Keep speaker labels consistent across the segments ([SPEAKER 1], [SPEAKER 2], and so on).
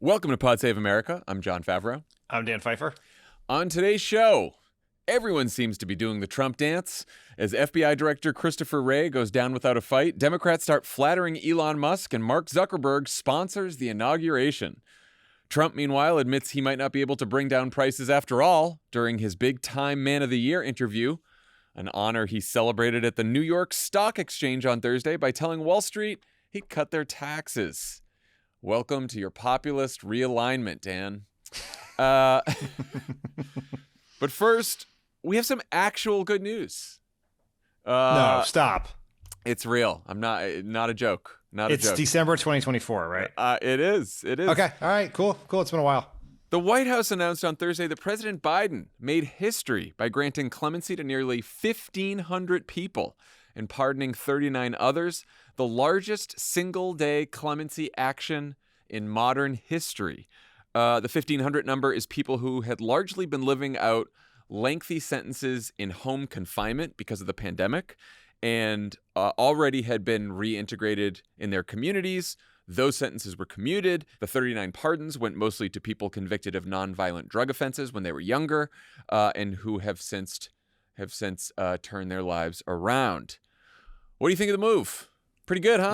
[SPEAKER 1] Welcome to Pod Save America. I'm Jon Favreau.
[SPEAKER 2] I'm Dan Pfeiffer.
[SPEAKER 1] On today's show, everyone seems to be doing the Trump dance. As FBI Director Christopher Wray goes down without a fight, Democrats start flattering Elon Musk, and Mark Zuckerberg sponsors the inauguration. Trump, meanwhile, admits he might not be able to bring down prices after all during his big-time Man of the Year interview, an honor he celebrated at the New York Stock Exchange on Thursday by telling Wall Street he'd cut their taxes. Welcome to your populist realignment, Dan. But first, we have some actual good news.
[SPEAKER 2] No, stop.
[SPEAKER 1] It's real. I'm not a joke. Not a joke.
[SPEAKER 2] It's December 2024, right?
[SPEAKER 1] It is. It is.
[SPEAKER 2] Okay. All right. Cool. It's been a while.
[SPEAKER 1] The White House announced on Thursday that President Biden made history by granting clemency to nearly 1,500 people and pardoning 39 others, the largest single-day clemency action in modern history. The 1,500 number is people who had largely been living out lengthy sentences in home confinement because of the pandemic and already had been reintegrated in their communities. Those sentences were commuted. The 39 pardons went mostly to people convicted of nonviolent drug offenses when they were younger and who have since turned their lives around. What do you think of the move? Pretty good, huh?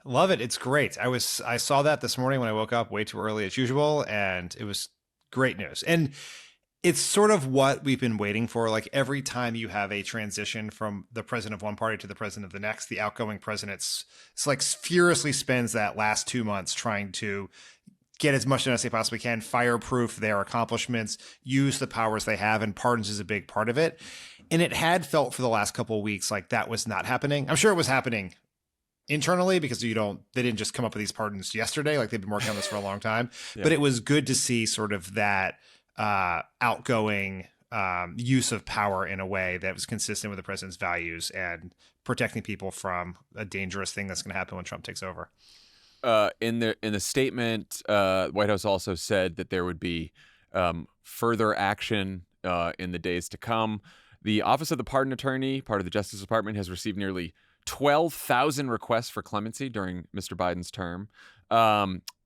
[SPEAKER 2] Love it. It's great. I saw that this morning when I woke up way too early as usual, and it was great news. And it's sort of what we've been waiting for. Like every time you have a transition from the president of one party to the president of the next, the outgoing president it's like furiously spends that last 2 months trying to get as much done as they possibly can, fireproof their accomplishments, use the powers they have, and pardons is a big part of it. And it had felt for the last couple of weeks like that was not happening. I'm sure it was happening internally because they didn't just come up with these pardons yesterday. Like they've been working on this for a long time. Yeah. But it was good to see sort of that outgoing use of power in a way that was consistent with the president's values and protecting people from a dangerous thing that's going to happen when Trump takes over.
[SPEAKER 1] In the statement, White House also said that there would be further action in the days to come. The Office of the Pardon Attorney, part of the Justice Department, has received nearly 12,000 requests for clemency during Mr. Biden's term.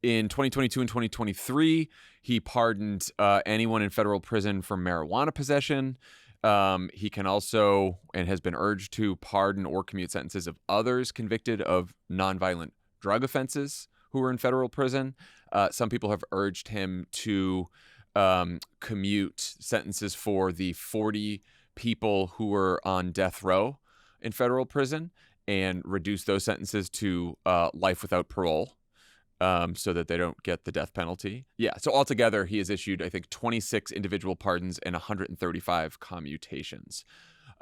[SPEAKER 1] In 2022 and 2023, he pardoned anyone in federal prison for marijuana possession. He can also, and has been urged to, pardon or commute sentences of others convicted of nonviolent drug offenses who are in federal prison. Some people have urged him to commute sentences for the 40 people who were on death row in federal prison and reduce those sentences to life without parole so that they don't get the death penalty. Yeah, so altogether, he has issued, I think, 26 individual pardons and 135 commutations.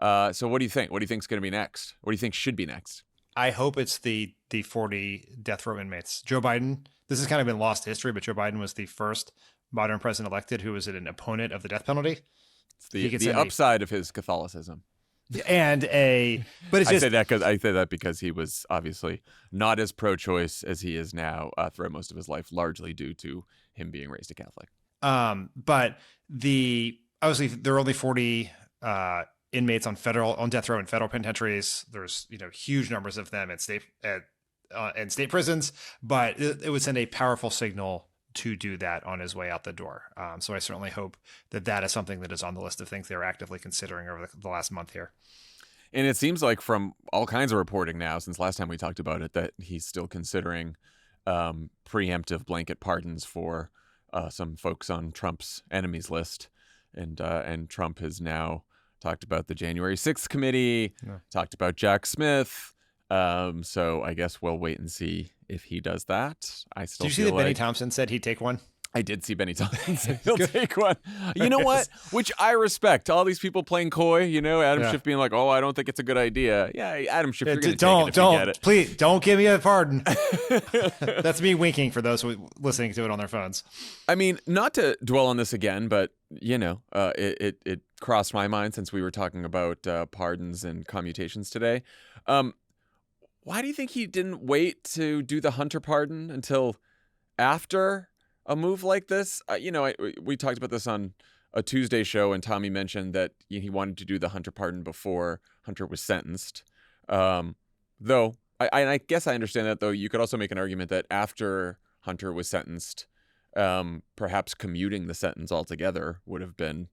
[SPEAKER 1] So what do you think? What do you think is going to be next? What do you think should be next?
[SPEAKER 2] I hope it's the 40 death row inmates. Joe Biden, this has kind of been lost to history, but Joe Biden was the first modern president elected who was an opponent of the death penalty.
[SPEAKER 1] It's the upside of his Catholicism.
[SPEAKER 2] But it's just,
[SPEAKER 1] I say that because he was obviously not as pro-choice as he is now throughout most of his life, largely due to him being raised a Catholic.
[SPEAKER 2] But obviously there are only 40 inmates on death row in federal penitentiaries. There's huge numbers of them at state prisons, but it would send a powerful signal to do that on his way out the door. So I certainly hope that is something that is on the list of things they're actively considering over the last month here.
[SPEAKER 1] And it seems like from all kinds of reporting now, since last time we talked about it, that he's still considering preemptive blanket pardons for some folks on Trump's enemies list. And Trump has now talked about the January 6th committee, talked about Jack Smith. So I guess we'll wait and see if he does that. Did
[SPEAKER 2] you see that Benny Thompson said he'd take one?
[SPEAKER 1] I did see Benny Thompson say he'll take one. You know what? Which I respect. All these people playing coy, Adam Schiff being like, oh, I don't think it's a good idea. Yeah, Adam Schiff, you're going to take it if you get it.
[SPEAKER 2] Please, don't give me a pardon. That's me winking for those listening to it on their phones.
[SPEAKER 1] I mean, not to dwell on this again, but, it crossed my mind since we were talking about pardons and commutations today. Why do you think he didn't wait to do the Hunter pardon until after a move like this? We talked about this on a Tuesday show, and Tommy mentioned that he wanted to do the Hunter pardon before Hunter was sentenced. Though I guess I understand that. Though you could also make an argument that after Hunter was sentenced, perhaps commuting the sentence altogether would have been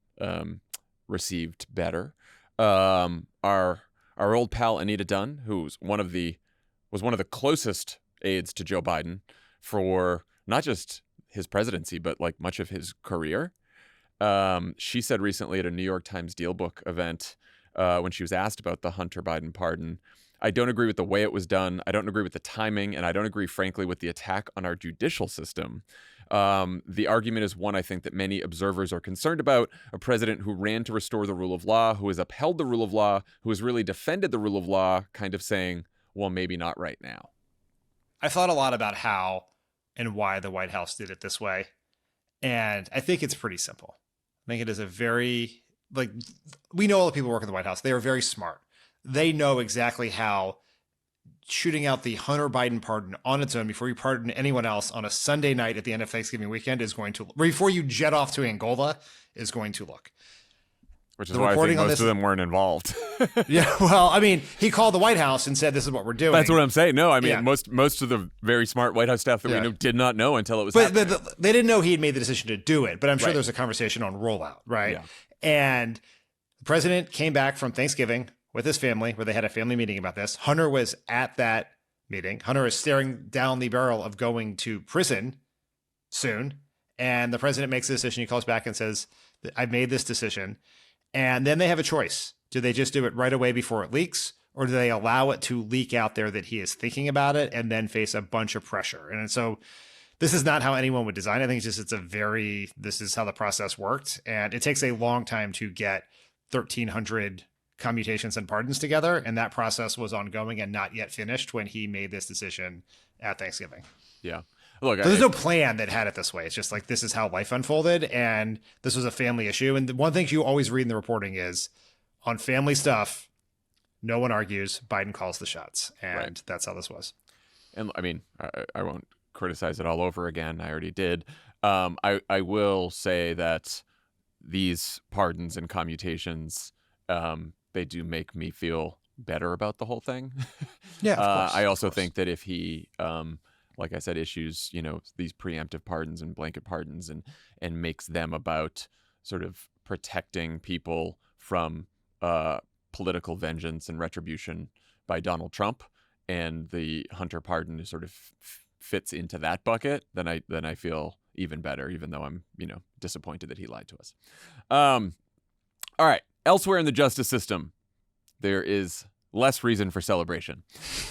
[SPEAKER 1] received better. Our old pal Anita Dunn, who's was one of the closest aides to Joe Biden for not just his presidency, but like much of his career. She said recently at a New York Times DealBook event, when she was asked about the Hunter Biden pardon, I don't agree with the way it was done. I don't agree with the timing, and I don't agree, frankly, with the attack on our judicial system. The argument is one I think that many observers are concerned about: a president who ran to restore the rule of law, who has upheld the rule of law, who has really defended the rule of law, kind of saying, well, maybe not right now.
[SPEAKER 2] I thought a lot about how and why the White House did it this way. And I think it's pretty simple. I think it is a very, we know all the people who work in the White House. They are very smart. They know exactly how shooting out the Hunter Biden pardon on its own before you pardon anyone else on a Sunday night at the end of Thanksgiving weekend is going to, before you jet off to Angola, is going to look.
[SPEAKER 1] Which is why I think most of them weren't involved.
[SPEAKER 2] Yeah, well, I mean, he called the White House and said, this is what we're doing.
[SPEAKER 1] That's what I'm saying. No, I mean, most of the very smart White House staff that we knew did not know until it was happening.
[SPEAKER 2] But they didn't know he had made the decision to do it. But I'm sure there's a conversation on rollout, right? Yeah. And the president came back from Thanksgiving with his family, where they had a family meeting about this. Hunter was at that meeting. Hunter is staring down the barrel of going to prison soon. And the president makes a decision. He calls back and says, I made this decision. And then they have a choice. Do they just do it right away before it leaks? Or do they allow it to leak out there that he is thinking about it and then face a bunch of pressure? And so this is not how anyone would design. I think it's just, this is how the process worked. And it takes a long time to get 1,300 commutations and pardons together. And that process was ongoing and not yet finished when he made this decision at Thanksgiving.
[SPEAKER 1] Yeah. Look,
[SPEAKER 2] so there's no plan that had it this way. It's just like, this is how life unfolded. And this was a family issue. And one thing you always read in the reporting is on family stuff, no one argues. Biden calls the shots. And that's how this was.
[SPEAKER 1] And I mean, I won't criticize it all over again. I already did. I will say that these pardons and commutations, they do make me feel better about the whole thing.
[SPEAKER 2] Yeah, of course.
[SPEAKER 1] I also think that if he, like I said, issues, these preemptive pardons and blanket pardons and makes them about sort of protecting people from political vengeance and retribution by Donald Trump, and the Hunter pardon sort of fits into that bucket, then I feel even better, even though I'm, disappointed that he lied to us. All right. Elsewhere in the justice system, there is less reason for celebration.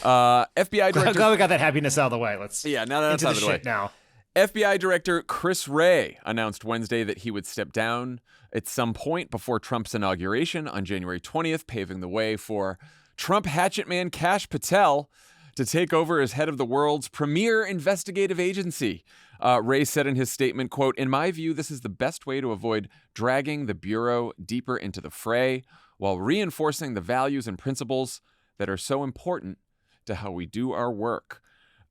[SPEAKER 1] FBI Director...
[SPEAKER 2] Glad we got that happiness out of the way.
[SPEAKER 1] Now that's out of the way.
[SPEAKER 2] Now.
[SPEAKER 1] FBI Director Chris Wray announced Wednesday that he would step down at some point before Trump's inauguration on January 20th, paving the way for Trump hatchet man Kash Patel to take over as head of the world's premier investigative agency. Wray said in his statement, quote, "In my view, this is the best way to avoid dragging the Bureau deeper into the fray while reinforcing the values and principles that are so important to how we do our work."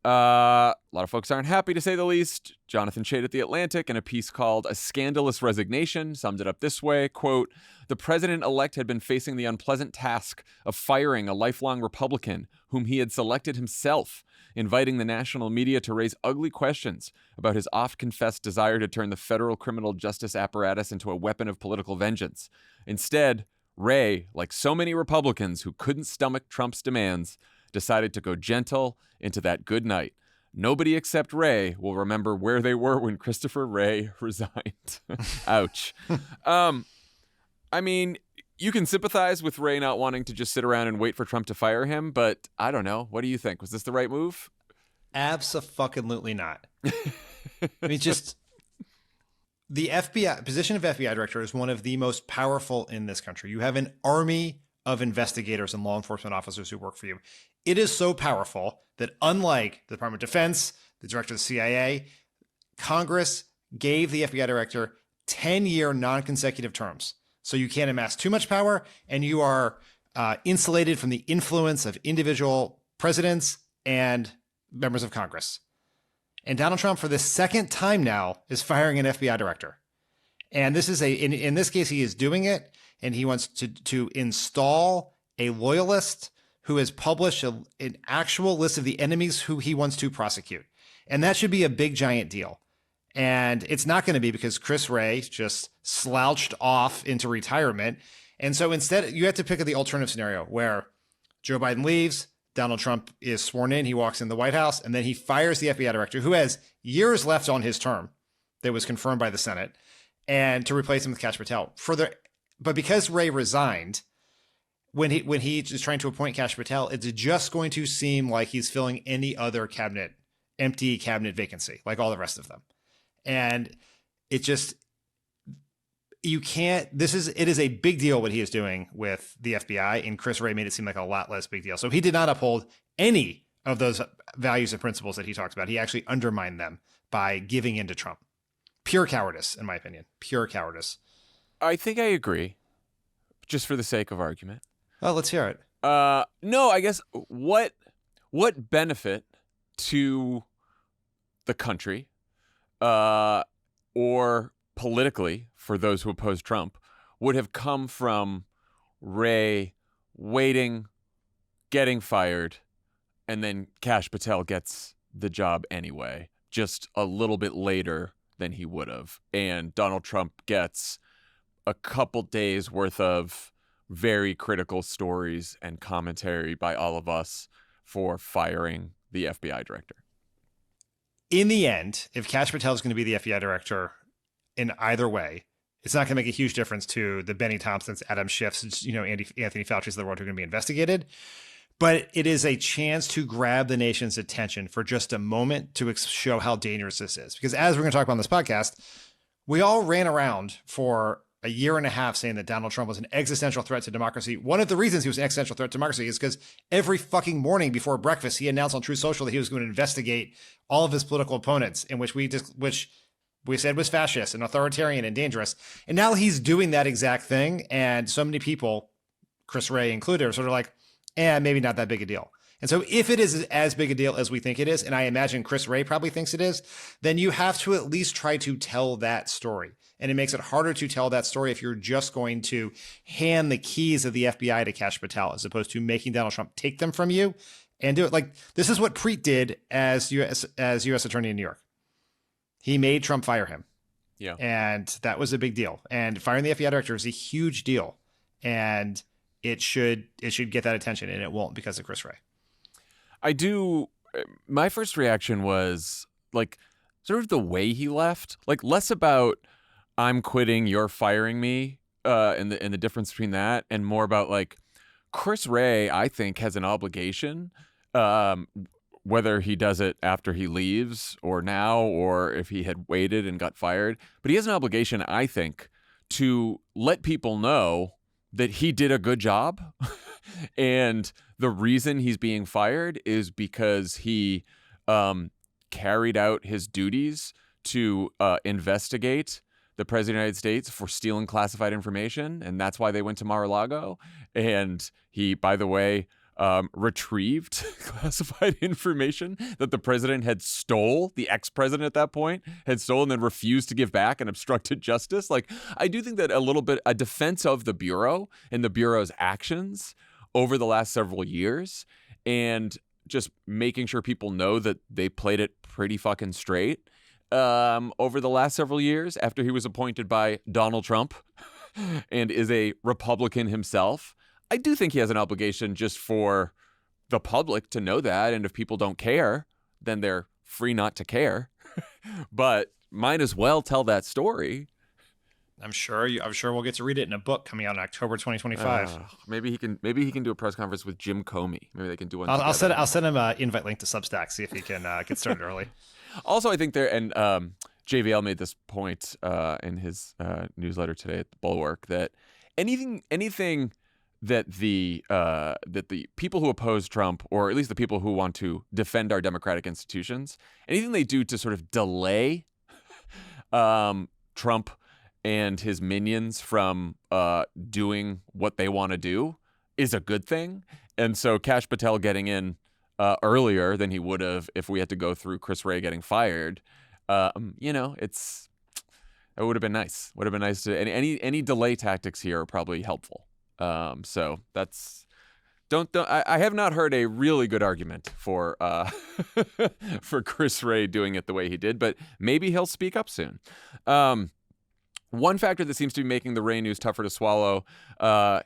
[SPEAKER 1] A lot of folks aren't happy, to say the least. Jonathan Chait at The Atlantic, in a piece called "A Scandalous Resignation," summed it up this way, quote, "The president-elect had been facing the unpleasant task of firing a lifelong Republican whom he had selected himself, inviting the national media to raise ugly questions about his oft-confessed desire to turn the federal criminal justice apparatus into a weapon of political vengeance. Instead, Wray, like so many Republicans who couldn't stomach Trump's demands, decided to go gentle into that good night. Nobody except Wray will remember where they were when Christopher Wray resigned." Ouch. I mean, you can sympathize with Wray not wanting to just sit around and wait for Trump to fire him, but I don't know. What do you think? Was this the right move?
[SPEAKER 2] Abso-fucking-lutely not. I mean, just the FBI position of FBI director is one of the most powerful in this country. You have an army of investigators and law enforcement officers who work for you. It is so powerful that, unlike the Department of Defense, the director of the CIA, Congress gave the FBI director 10-year non-consecutive terms. So you can't amass too much power, and you are insulated from the influence of individual presidents and members of Congress. And Donald Trump, for the second time now, is firing an FBI director. And this is in this case, he is doing it, and he wants to install a loyalist who has published an actual list of the enemies who he wants to prosecute. And that should be a big, giant deal. And it's not going to be because Chris Wray just slouched off into retirement. And so instead, you have to pick the alternative scenario where Joe Biden leaves, Donald Trump is sworn in, he walks in the White House, and then he fires the FBI director, who has years left on his term that was confirmed by the Senate, and to replace him with Kash Patel. But because Wray resigned, when he is trying to appoint Kash Patel, it's just going to seem like he's filling any other empty cabinet vacancy, like all the rest of them. And it just, it is a big deal what he is doing with the FBI, and Chris Wray made it seem like a lot less big deal. So he did not uphold any of those values and principles that he talks about. He actually undermined them by giving in to Trump. Pure cowardice, in my opinion. Pure cowardice.
[SPEAKER 1] I think I agree, just for the sake of argument.
[SPEAKER 2] Well, let's hear it.
[SPEAKER 1] No, I guess what benefit to the country, or politically for those who oppose Trump, would have come from Wray waiting, getting fired, and then Kash Patel gets the job anyway, just a little bit later than he would have. And Donald Trump gets a couple days worth of very critical stories and commentary by all of us for firing the FBI director.
[SPEAKER 2] In the end, if Kash Patel is going to be the FBI director in either way, it's not going to make a huge difference to the Benny Thompsons, Adam Schiffs, Anthony Fauci's of the world who are going to be investigated. But it is a chance to grab the nation's attention for just a moment to show how dangerous this is. Because as we're going to talk about on this podcast, we all ran around for a year and a half saying that Donald Trump was an existential threat to democracy. One of the reasons he was an existential threat to democracy is because every fucking morning before breakfast, he announced on Truth Social that he was going to investigate all of his political opponents, in which we said was fascist and authoritarian and dangerous. And now he's doing that exact thing. And so many people, Chris Wray included, are sort of like, maybe not that big a deal. And so if it is as big a deal as we think it is, and I imagine Chris Wray probably thinks it is, then you have to at least try to tell that story. And it makes it harder to tell that story if you're just going to hand the keys of the FBI to Kash Patel, as opposed to making Donald Trump take them from you and do it. Like, this is what Preet did as U.S. Attorney in New York. He made Trump fire him.
[SPEAKER 1] Yeah.
[SPEAKER 2] And that was a big deal. And firing the FBI director is a huge deal. And it should get that attention, and it won't because of Chris Wray.
[SPEAKER 1] My first reaction was like sort of the way he left, like less about I'm quitting, you're firing me, and the difference between that, and more about like Chris Wray, I think, has an obligation, whether he does it after he leaves or now, or if he had waited and got fired. But he has an obligation, I think, to let people know that he did a good job. And the reason he's being fired is because he carried out his duties to investigate the President of the United States for stealing classified information. And that's why they went to Mar-a-Lago. And he, by the way, retrieved classified information that the president had stole, the ex-president at that point had stolen, and then refused to give back and obstructed justice. Like, I do think that a defense of the Bureau and the Bureau's actions over the last several years, and just making sure people know that they played it pretty fucking straight over the last several years after he was appointed by Donald Trump and is a Republican himself. I do think he has an obligation just for the public to know that. And if people don't care, then they're free not to care. But might as well tell that story.
[SPEAKER 2] I'm sure we'll get to read it in a book coming out in October 2025.
[SPEAKER 1] Maybe he can do a press conference with Jim Comey. Maybe they can do one.
[SPEAKER 2] I'll send him an invite link to Substack, see if he can get started early.
[SPEAKER 1] Also, I think JVL made this point in his newsletter today at the Bulwark, that anything that the people who oppose Trump, or at least the people who want to defend our democratic institutions, anything they do to sort of delay Trump and his minions from doing what they want to do is a good thing. And so Kash Patel getting in earlier than he would have if we had to go through Chris Wray getting fired, it would have been nice. Would have been nice to any delay tactics here are probably helpful. So that's I have not heard a really good argument for for Chris Wray doing it the way he did, but maybe he'll speak up soon. One factor that seems to be making the Wray news tougher to swallow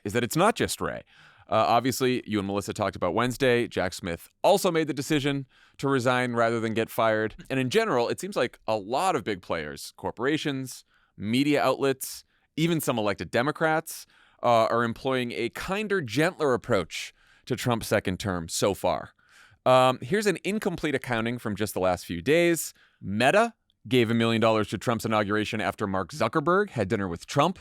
[SPEAKER 1] is that it's not just Wray. Obviously, you and Melissa talked about Wednesday. Jack Smith also made the decision to resign rather than get fired. And in general, it seems like a lot of big players, corporations, media outlets, even some elected Democrats, are employing a kinder, gentler approach to Trump's second term so far. Here's an incomplete accounting from just the last few days. Meta gave $1 million to Trump's inauguration after Mark Zuckerberg had dinner with Trump.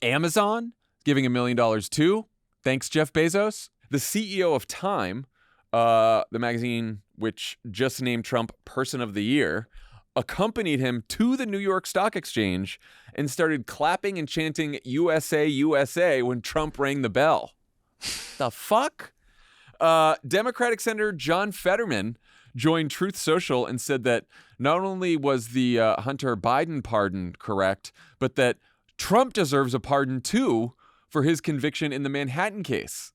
[SPEAKER 1] Amazon giving $1 million too. Thanks, Jeff Bezos. The CEO of Time, the magazine which just named Trump Person of the Year, accompanied him to the New York Stock Exchange and started clapping and chanting USA, USA when Trump rang the bell. The fuck? Democratic Senator John Fetterman joined Truth Social and said that not only was the Hunter Biden pardon correct, but that Trump deserves a pardon too for his conviction in the Manhattan case.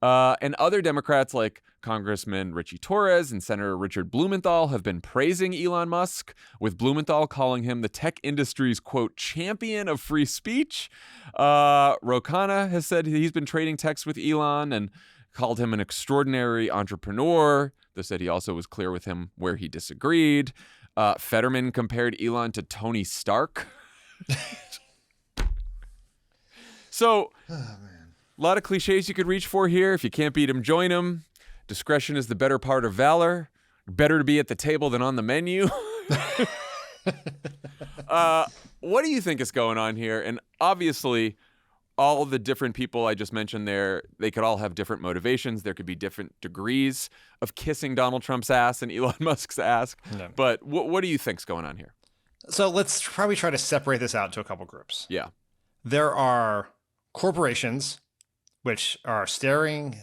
[SPEAKER 1] And other Democrats like Congressman Richie Torres and Senator Richard Blumenthal have been praising Elon Musk, with Blumenthal calling him the tech industry's, quote, champion of free speech. Ro Khanna has said he's been trading texts with Elon and called him an extraordinary entrepreneur. They said he also was clear with him where he disagreed. Fetterman compared Elon to Tony Stark. So, a lot of cliches you could reach for here. If you can't beat him, join him. Discretion is the better part of valor. Better to be at the table than on the menu. What do you think is going on here? And obviously, all the different people I just mentioned there, they could all have different motivations. There could be different degrees of kissing Donald Trump's ass and Elon Musk's ass. No. But what do you think's going on here?
[SPEAKER 2] So let's probably try to separate this out into a couple groups.
[SPEAKER 1] Yeah.
[SPEAKER 2] There are corporations which are staring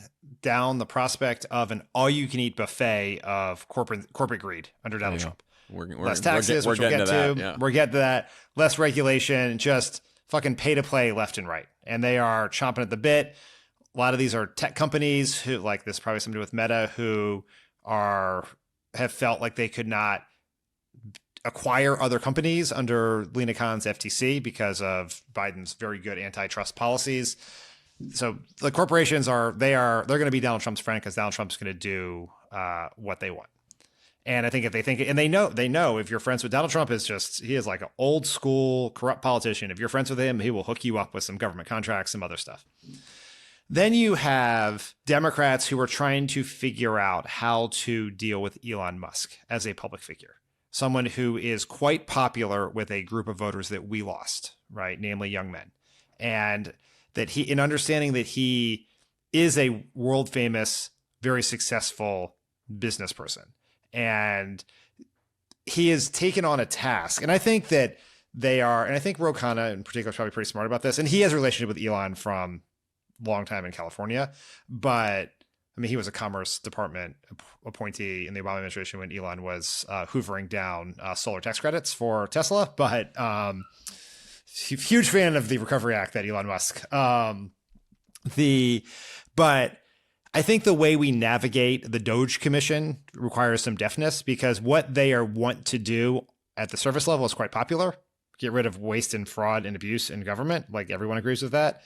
[SPEAKER 2] down the prospect of an all-you-can-eat buffet of corporate greed under Donald Trump. Less taxes, which we'll get to. Yeah. We're getting to that. Less regulation, just fucking pay to play left and right. And they are chomping at the bit. A lot of these are tech companies who, like this, probably somebody with Meta, who have felt like they could not acquire other companies under Lina Khan's FTC because of Biden's very good antitrust policies. So the corporations they're going to be Donald Trump's friend because Donald Trump's going to do what they want. And I think if they think, and they know if you're friends with Donald Trump, he is like an old school corrupt politician. If you're friends with him, he will hook you up with some government contracts, some other stuff. Then you have Democrats who are trying to figure out how to deal with Elon Musk as a public figure, someone who is quite popular with a group of voters that we lost, right? Namely young men. And that in understanding that he is a world famous, very successful business person. And he has taken on a task. And I think that and I think Ro Khanna in particular is probably pretty smart about this. And he has a relationship with Elon from a long time in California. But I mean, he was a Commerce Department appointee in the Obama administration when Elon was hoovering down solar tax credits for Tesla. But huge fan of the Recovery Act that Elon Musk. But I think the way we navigate the Doge Commission requires some deftness, because what they want to do at the surface level is quite popular. Get rid of waste and fraud and abuse in government. Like, everyone agrees with that.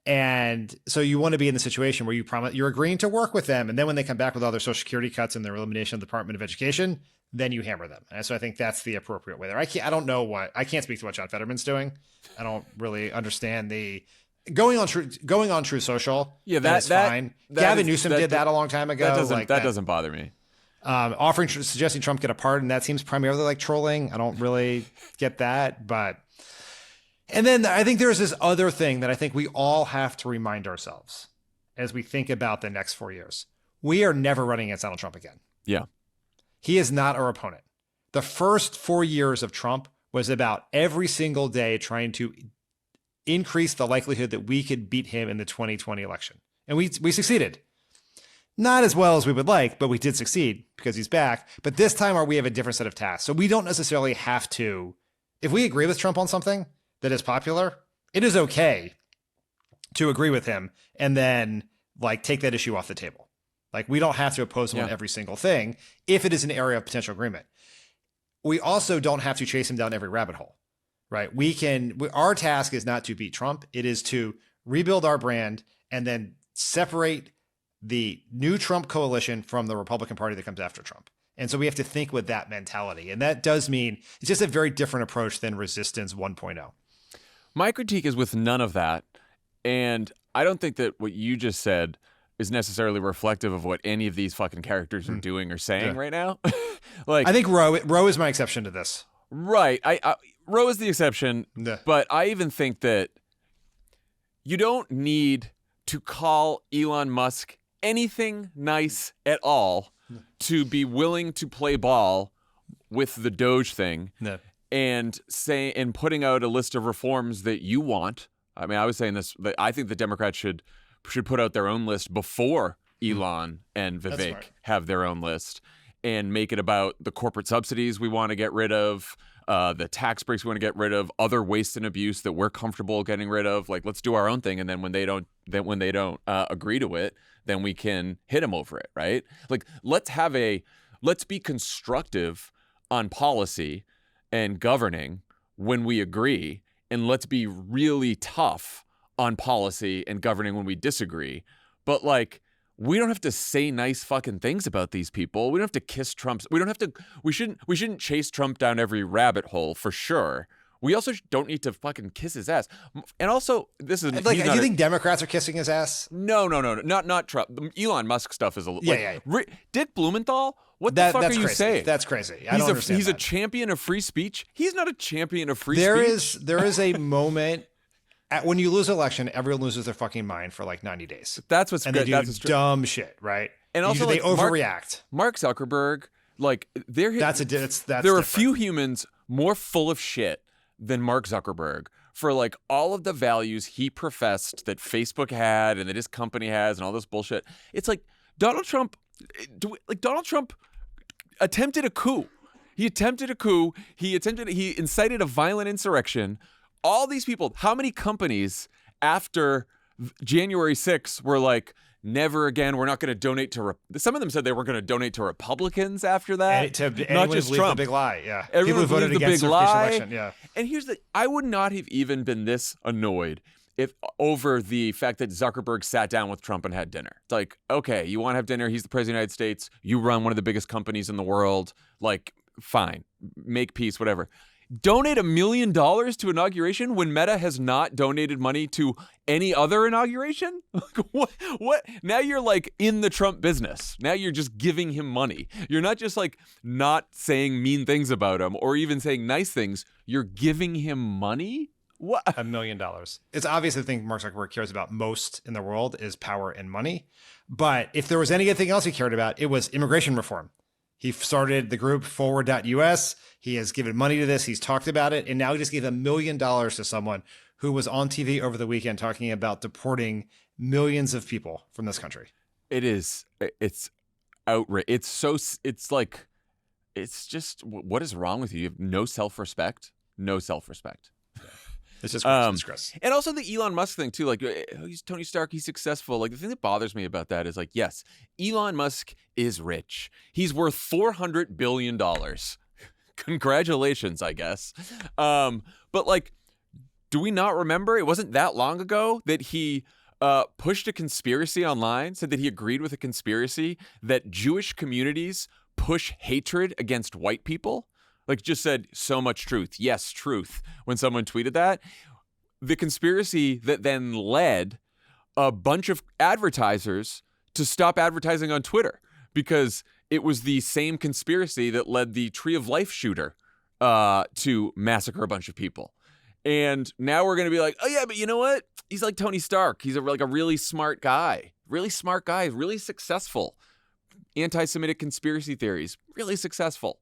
[SPEAKER 2] And so you want to be in the situation where you're agreeing to work with them. And then when they come back with all their Social Security cuts and their elimination of the Department of Education, then you hammer them. And so I think that's the appropriate way there. I can't speak to what John Fetterman's doing. I don't really understand going on Truth Social. Yeah, that's fine. Gavin Newsom did that a long time ago.
[SPEAKER 1] That doesn't bother me.
[SPEAKER 2] Suggesting Trump get a pardon, that seems primarily like trolling. I don't really get that, and then I think there's this other thing that I think we all have to remind ourselves as we think about the next 4 years. We are never running against Donald Trump again.
[SPEAKER 1] Yeah.
[SPEAKER 2] He is not our opponent. The first 4 years of Trump was about every single day trying to increase the likelihood that we could beat him in the 2020 election. And we succeeded. Not as well as we would like, but we did succeed because he's back. But this time we have a different set of tasks. So we don't necessarily have to, if we agree with Trump on something that is popular, it is okay to agree with him and then like take that issue off the table. Like we don't have to oppose him on every single thing if it is an area of potential agreement. We also don't have to chase him down every rabbit hole, right? Our task is not to beat Trump. It is to rebuild our brand and then separate the new Trump coalition from the Republican Party that comes after Trump. And so we have to think with that mentality. And that does mean it's just a very different approach than Resistance 1.0.
[SPEAKER 1] My critique is with none of that. And I don't think that what you just said is necessarily reflective of what any of these fucking characters are doing or saying right now. Like,
[SPEAKER 2] I think Roe is my exception to this.
[SPEAKER 1] Right. Roe is the exception. But I even think that you don't need to call Elon Musk anything nice at all to be willing to play ball with the Doge thing and putting out a list of reforms that you want. I mean, I was saying this, that I think the Democrats should put out their own list before Elon and Vivek have their own list and make it about the corporate subsidies we want to get rid of, the tax breaks we want to get rid of, other waste and abuse that we're comfortable getting rid of. Like, let's do our own thing, and then when they don't agree to it, then we can hit them over it, right? Like, let's be constructive on policy and governing when we agree, and let's be really tough on policy and governing when we disagree. But like, we don't have to say nice fucking things about these people. We don't have to kiss Trump's. We shouldn't chase Trump down every rabbit hole for sure. We also don't need to fucking kiss his ass. And also, this is
[SPEAKER 2] like, do you think Democrats are kissing his ass?
[SPEAKER 1] No, not Trump. The Elon Musk stuff is a little. Dick Blumenthal. What the fuck are you saying?
[SPEAKER 2] That's crazy. I don't understand.
[SPEAKER 1] He's a champion of free speech. He's not a champion of free
[SPEAKER 2] speech. There is a moment. When you lose an election, everyone loses their fucking mind for like 90 days.
[SPEAKER 1] That's what's
[SPEAKER 2] good.
[SPEAKER 1] And
[SPEAKER 2] they do dumb shit, right?
[SPEAKER 1] And also,
[SPEAKER 2] they overreact.
[SPEAKER 1] Mark Zuckerberg, like, there are a few humans more full of shit than Mark Zuckerberg for like all of the values he professed that Facebook had and that his company has and all this bullshit. It's like Donald Trump attempted a coup. He incited a violent insurrection. All these people, how many companies after January 6th were like, never again, we're not going to donate to, some of them said they were going to donate to Republicans after that.
[SPEAKER 2] Not just Trump. The big lie, Everyone people who voted against the election,
[SPEAKER 1] And here's I would not have even been this annoyed if over the fact that Zuckerberg sat down with Trump and had dinner. It's like, okay, you want to have dinner, he's the president of the United States, you run one of the biggest companies in the world, like, fine, make peace, whatever. Donate $1 million to inauguration when Meta has not donated money to any other inauguration? What? Now you're like in the Trump business. Now you're just giving him money. You're not just like not saying mean things about him or even saying nice things. You're giving him money? What?
[SPEAKER 2] $1 million. It's obvious the thing Mark Zuckerberg cares about most in the world is power and money. But if there was anything else he cared about, it was immigration reform. He started the group forward.us. He has given money to this. He's talked about it. And now he just gave $1 million to someone who was on TV over the weekend talking about deporting millions of people from this country.
[SPEAKER 1] It's outrageous. It's just, what is wrong with you? You have no self-respect. No self-respect.
[SPEAKER 2] It's just gross.
[SPEAKER 1] And also the Elon Musk thing too, like, he's Tony Stark, he's successful. Like, the thing that bothers me about that is like, yes, Elon Musk is rich. He's worth $400 billion. Congratulations, I guess. But like, do we not remember? It wasn't that long ago that he pushed a conspiracy online, said that he agreed with a conspiracy that Jewish communities push hatred against white people. Like, just said so much truth. Yes, truth. When someone tweeted that, the conspiracy that then led a bunch of advertisers to stop advertising on Twitter because it was the same conspiracy that led the Tree of Life shooter to massacre a bunch of people. And now we're going to be like, oh yeah, but you know what? He's like Tony Stark. He's like a really smart guy, really successful. Anti-Semitic conspiracy theories, really successful.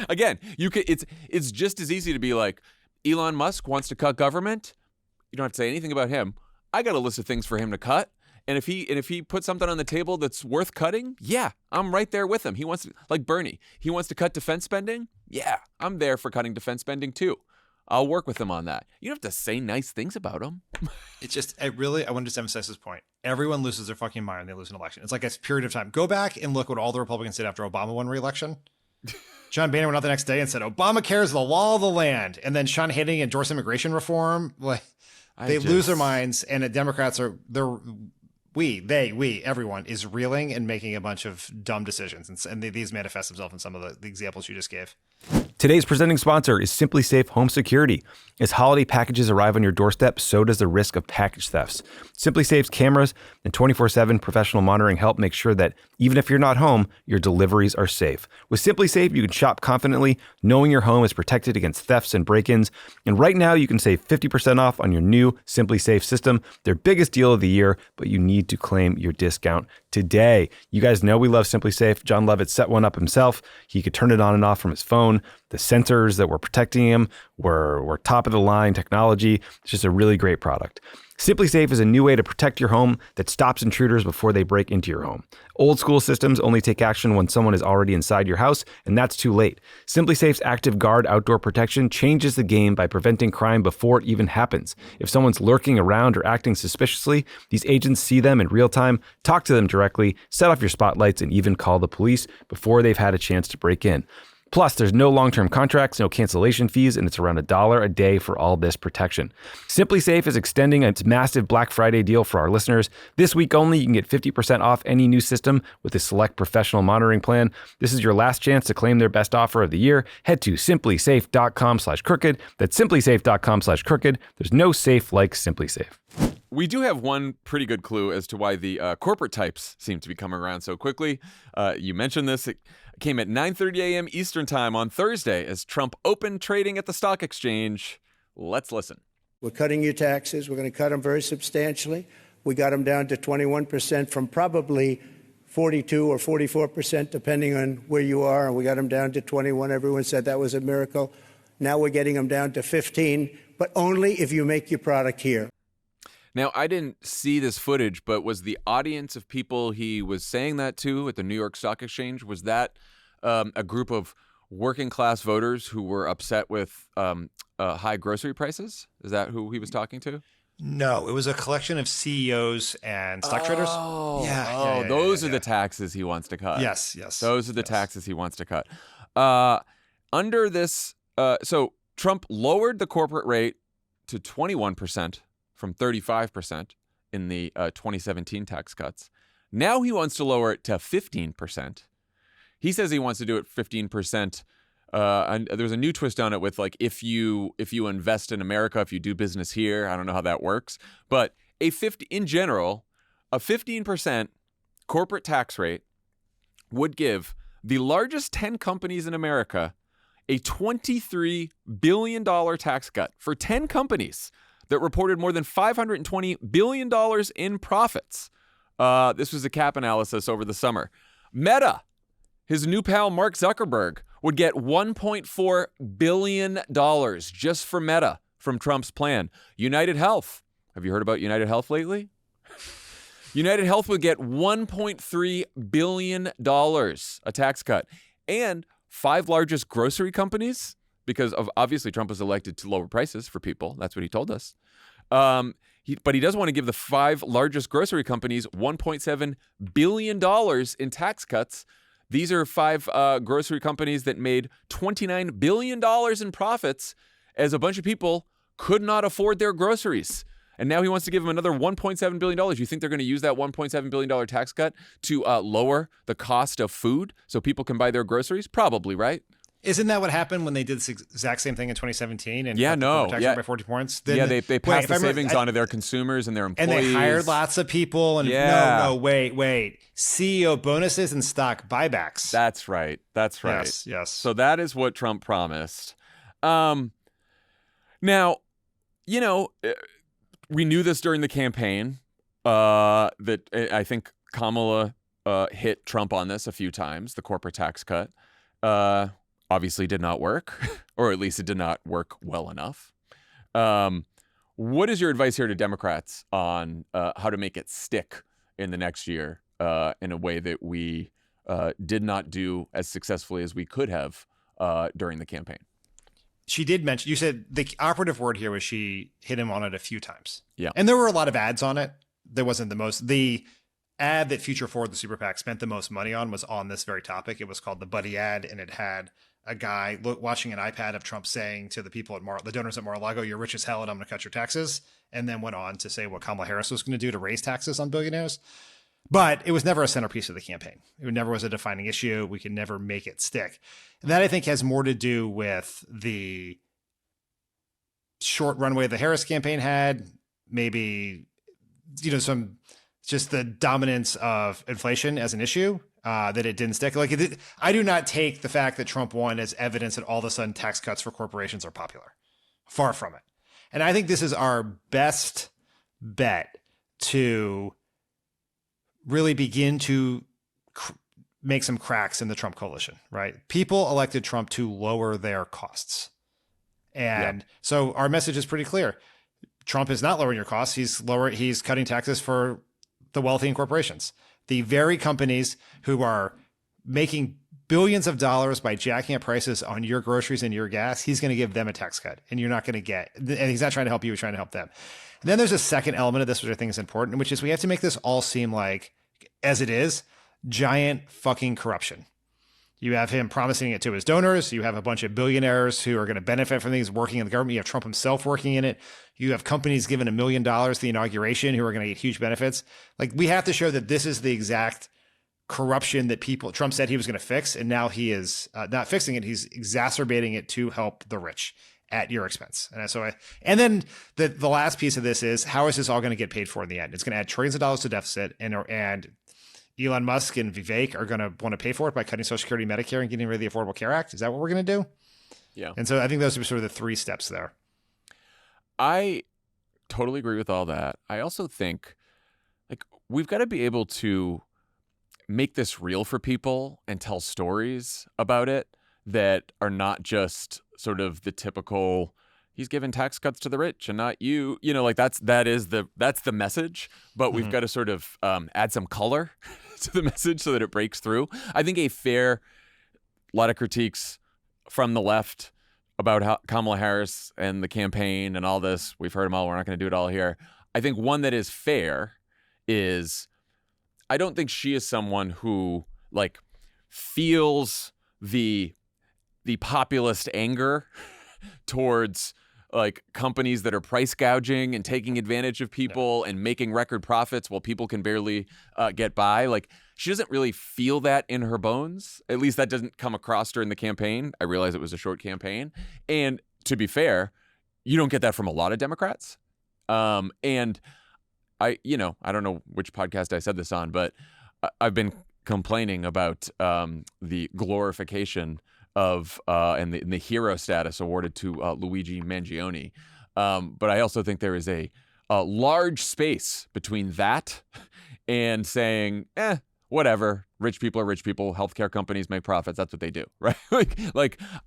[SPEAKER 1] Again, you could. It's just as easy to be like, Elon Musk wants to cut government. You don't have to say anything about him. I got a list of things for him to cut, and if he puts something on the table that's worth cutting, yeah, I'm right there with him. He wants to, like Bernie. He wants to cut defense spending. Yeah, I'm there for cutting defense spending too. I'll work with him on that. You don't have to say nice things about him.
[SPEAKER 2] It's just, I want to just emphasize this point. Everyone loses their fucking mind when they lose an election. It's like a period of time. Go back and look what all the Republicans did after Obama won re-election. John Boehner went out the next day and said, Obamacare is the law of the land. And then Sean Hannity endorsed immigration reform. Like, they lose their minds, and the Democrats everyone is reeling and making a bunch of dumb decisions. And these manifest themselves in some of the examples you just gave.
[SPEAKER 3] Today's presenting sponsor is Simply Safe Home Security. As holiday packages arrive on your doorstep, so does the risk of package thefts. Simply Safe's cameras and 24/7 professional monitoring help make sure that even if you're not home, your deliveries are safe. With Simply Safe, you can shop confidently, knowing your home is protected against thefts and break-ins. And right now, you can save 50% off on your new Simply Safe system, their biggest deal of the year, but you need to claim your discount today. You guys know we love Simply Safe. John Lovett set one up himself. He could turn it on and off from his phone. The sensors that were protecting him were top of the line technology. It's just a really great product. Simply Safe is a new way to protect your home that stops intruders before they break into your home. Old school systems only take action when someone is already inside your house, and that's too late. Simply Safe's Active Guard outdoor protection changes the game by preventing crime before it even happens. If someone's lurking around or acting suspiciously, these agents see them in real time, talk to them directly, set off your spotlights, and even call the police before they've had a chance to break in. Plus, there's no long-term contracts, no cancellation fees, and it's around $1 a day for all this protection. Simply Safe is extending its massive Black Friday deal for our listeners. This week only, you can get 50% off any new system with a select professional monitoring plan. This is your last chance to claim their best offer of the year. Head to simplysafe.com/crooked. That's simplysafe.com/crooked. There's no safe like Simply Safe.
[SPEAKER 1] We do have one pretty good clue as to why the corporate types seem to be coming around so quickly. You mentioned this. It came at 9:30 a.m. Eastern time on Thursday as Trump opened trading at the stock exchange. Let's listen.
[SPEAKER 4] We're cutting your taxes. We're going to cut them very substantially. We got them down to 21% from probably 42 or 44%, depending on where you are. And we got them down to 21. Everyone said that was a miracle. Now we're getting them down to 15, but only if you make your product here.
[SPEAKER 1] Now, I didn't see this footage, but was the audience of people he was saying that to at the New York Stock Exchange, was that a group of working class voters who were upset with high grocery prices? Is that who he was talking to?
[SPEAKER 2] No, it was a collection of CEOs and stock traders.
[SPEAKER 1] Yeah, those are the taxes he wants to cut.
[SPEAKER 2] Yes.
[SPEAKER 1] Those are the taxes he wants to cut. Under this, so Trump lowered the corporate rate to 21%. From 35% in the 2017 tax cuts. Now he wants to lower it to 15%. He says he wants to do it 15%. And there's a new twist on it with, like, if you invest in America, if you do business here, I don't know how that works. But in general, a 15% corporate tax rate would give the largest 10 companies in America a $23 billion tax cut for 10 companies that reported more than $520 billion in profits. This was a cap analysis over the summer. Meta, his new pal Mark Zuckerberg, would get $1.4 billion just for Meta from Trump's plan. United Health. Have you heard about United Health lately? United Health would get $1.3 billion, a tax cut. And 5 largest grocery companies, because obviously Trump was elected to lower prices for people. That's what he told us. But he does want to give the 5 largest grocery companies $1.7 billion in tax cuts. These are 5 grocery companies that made $29 billion in profits as a bunch of people could not afford their groceries. And now he wants to give them another $1.7 billion. You think they're going to use that $1.7 billion tax cut to lower the cost of food so people can buy their groceries? Probably, right?
[SPEAKER 2] Isn't that what happened when they did the exact same thing in 2017? And by 40 points. Then,
[SPEAKER 1] they passed the savings on to their consumers and their employees.
[SPEAKER 2] And they hired lots of people. And wait. CEO bonuses and stock buybacks.
[SPEAKER 1] That's right.
[SPEAKER 2] Yes.
[SPEAKER 1] So that is what Trump promised. Now, we knew this during the campaign, that I think Kamala hit Trump on this a few times, the corporate tax cut. Obviously did not work, or at least it did not work well enough. What is your advice here to Democrats on how to make it stick in the next year in a way that we did not do as successfully as we could have during the campaign?
[SPEAKER 2] she did mention, you said the operative word here was she hit him on it a few times.
[SPEAKER 1] Yeah.
[SPEAKER 2] And there were a lot of ads on it. There wasn't the ad that Future Forward, the super PAC, spent the most money on was on this very topic. It was called the Buddy ad, and it had a guy watching an iPad of Trump saying to the people at the donors at Mar-a-Lago, "You're rich as hell and I'm going to cut your taxes," and then went on to say what Kamala Harris was going to do to raise taxes on billionaires. But it was never a centerpiece of the campaign. It never was a defining issue. We could never make it stick. And that, I think, has more to do with the short runway the Harris campaign had, maybe, some just the dominance of inflation as an issue, that it didn't stick. I do not take the fact that Trump won as evidence that all of a sudden tax cuts for corporations are popular. Far from it. And I think this is our best bet to really begin to make some cracks in the Trump coalition, right? People elected Trump to lower their costs. And so our message is pretty clear. Trump is not lowering your costs. He's cutting taxes for the wealthy and corporations. The very companies who are making billions of dollars by jacking up prices on your groceries and your gas, he's going to give them a tax cut, and you're not going to get, and he's not trying to help you, he's trying to help them. And then there's a second element of this, which I think is important, which is we have to make this all seem like, as it is, giant fucking corruption. You have him promising it to his donors. You have a bunch of billionaires who are going to benefit from things working in the government. You have Trump himself working in it. You have companies given $1 million to the inauguration who are going to get huge benefits. Like, we have to show that this is the exact corruption that Trump said he was going to fix. And now he is not fixing it. He's exacerbating it to help the rich at your expense. And then the last piece of this is, how is this all going to get paid for in the end? It's going to add trillions of dollars to deficit, and Elon Musk and Vivek are going to want to pay for it by cutting Social Security, Medicare, and getting rid of the Affordable Care Act. Is that what we're going to do?
[SPEAKER 1] Yeah.
[SPEAKER 2] And so I think those are sort of the three steps there.
[SPEAKER 1] I totally agree with all that. I also think, we've got to be able to make this real for people and tell stories about it that are not just sort of the typical, he's giving tax cuts to the rich and not you. That's the message. But we've got to sort of add some color to the message so that it breaks through. I think a lot of critiques from the left about how Kamala Harris and the campaign and all this, we've heard them all. We're not going to do it all here. I think one that is fair is, I don't think she is someone who feels the populist anger towards companies that are price gouging and taking advantage of people and making record profits while people can barely get by. She doesn't really feel that in her bones. At least that doesn't come across during the campaign. I realize it was a short campaign. And to be fair, you don't get that from a lot of Democrats. And I don't know which podcast I said this on, but I've been complaining about the glorification of and the hero status awarded to Luigi Mangione. But I also think there is a large space between that and saying, whatever, rich people are rich people, healthcare companies make profits, that's what they do, right?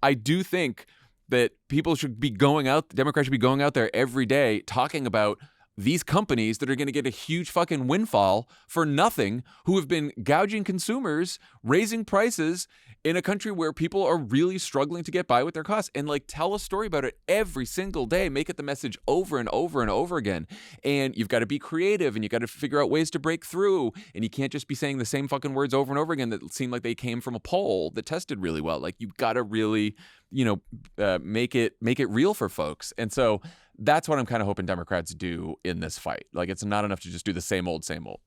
[SPEAKER 1] I do think that Democrats should be going out there every day talking about these companies that are going to get a huge fucking windfall for nothing, who have been gouging consumers, raising prices in a country where people are really struggling to get by with their costs, and tell a story about it every single day, make it the message over and over and over again. And you've got to be creative, and you've got to figure out ways to break through, and you can't just be saying the same fucking words over and over again that seem like they came from a poll that tested really well. You've got to really, make it real for folks. And so that's what I'm kind of hoping Democrats do in this fight. It's not enough to just do the same old, same old.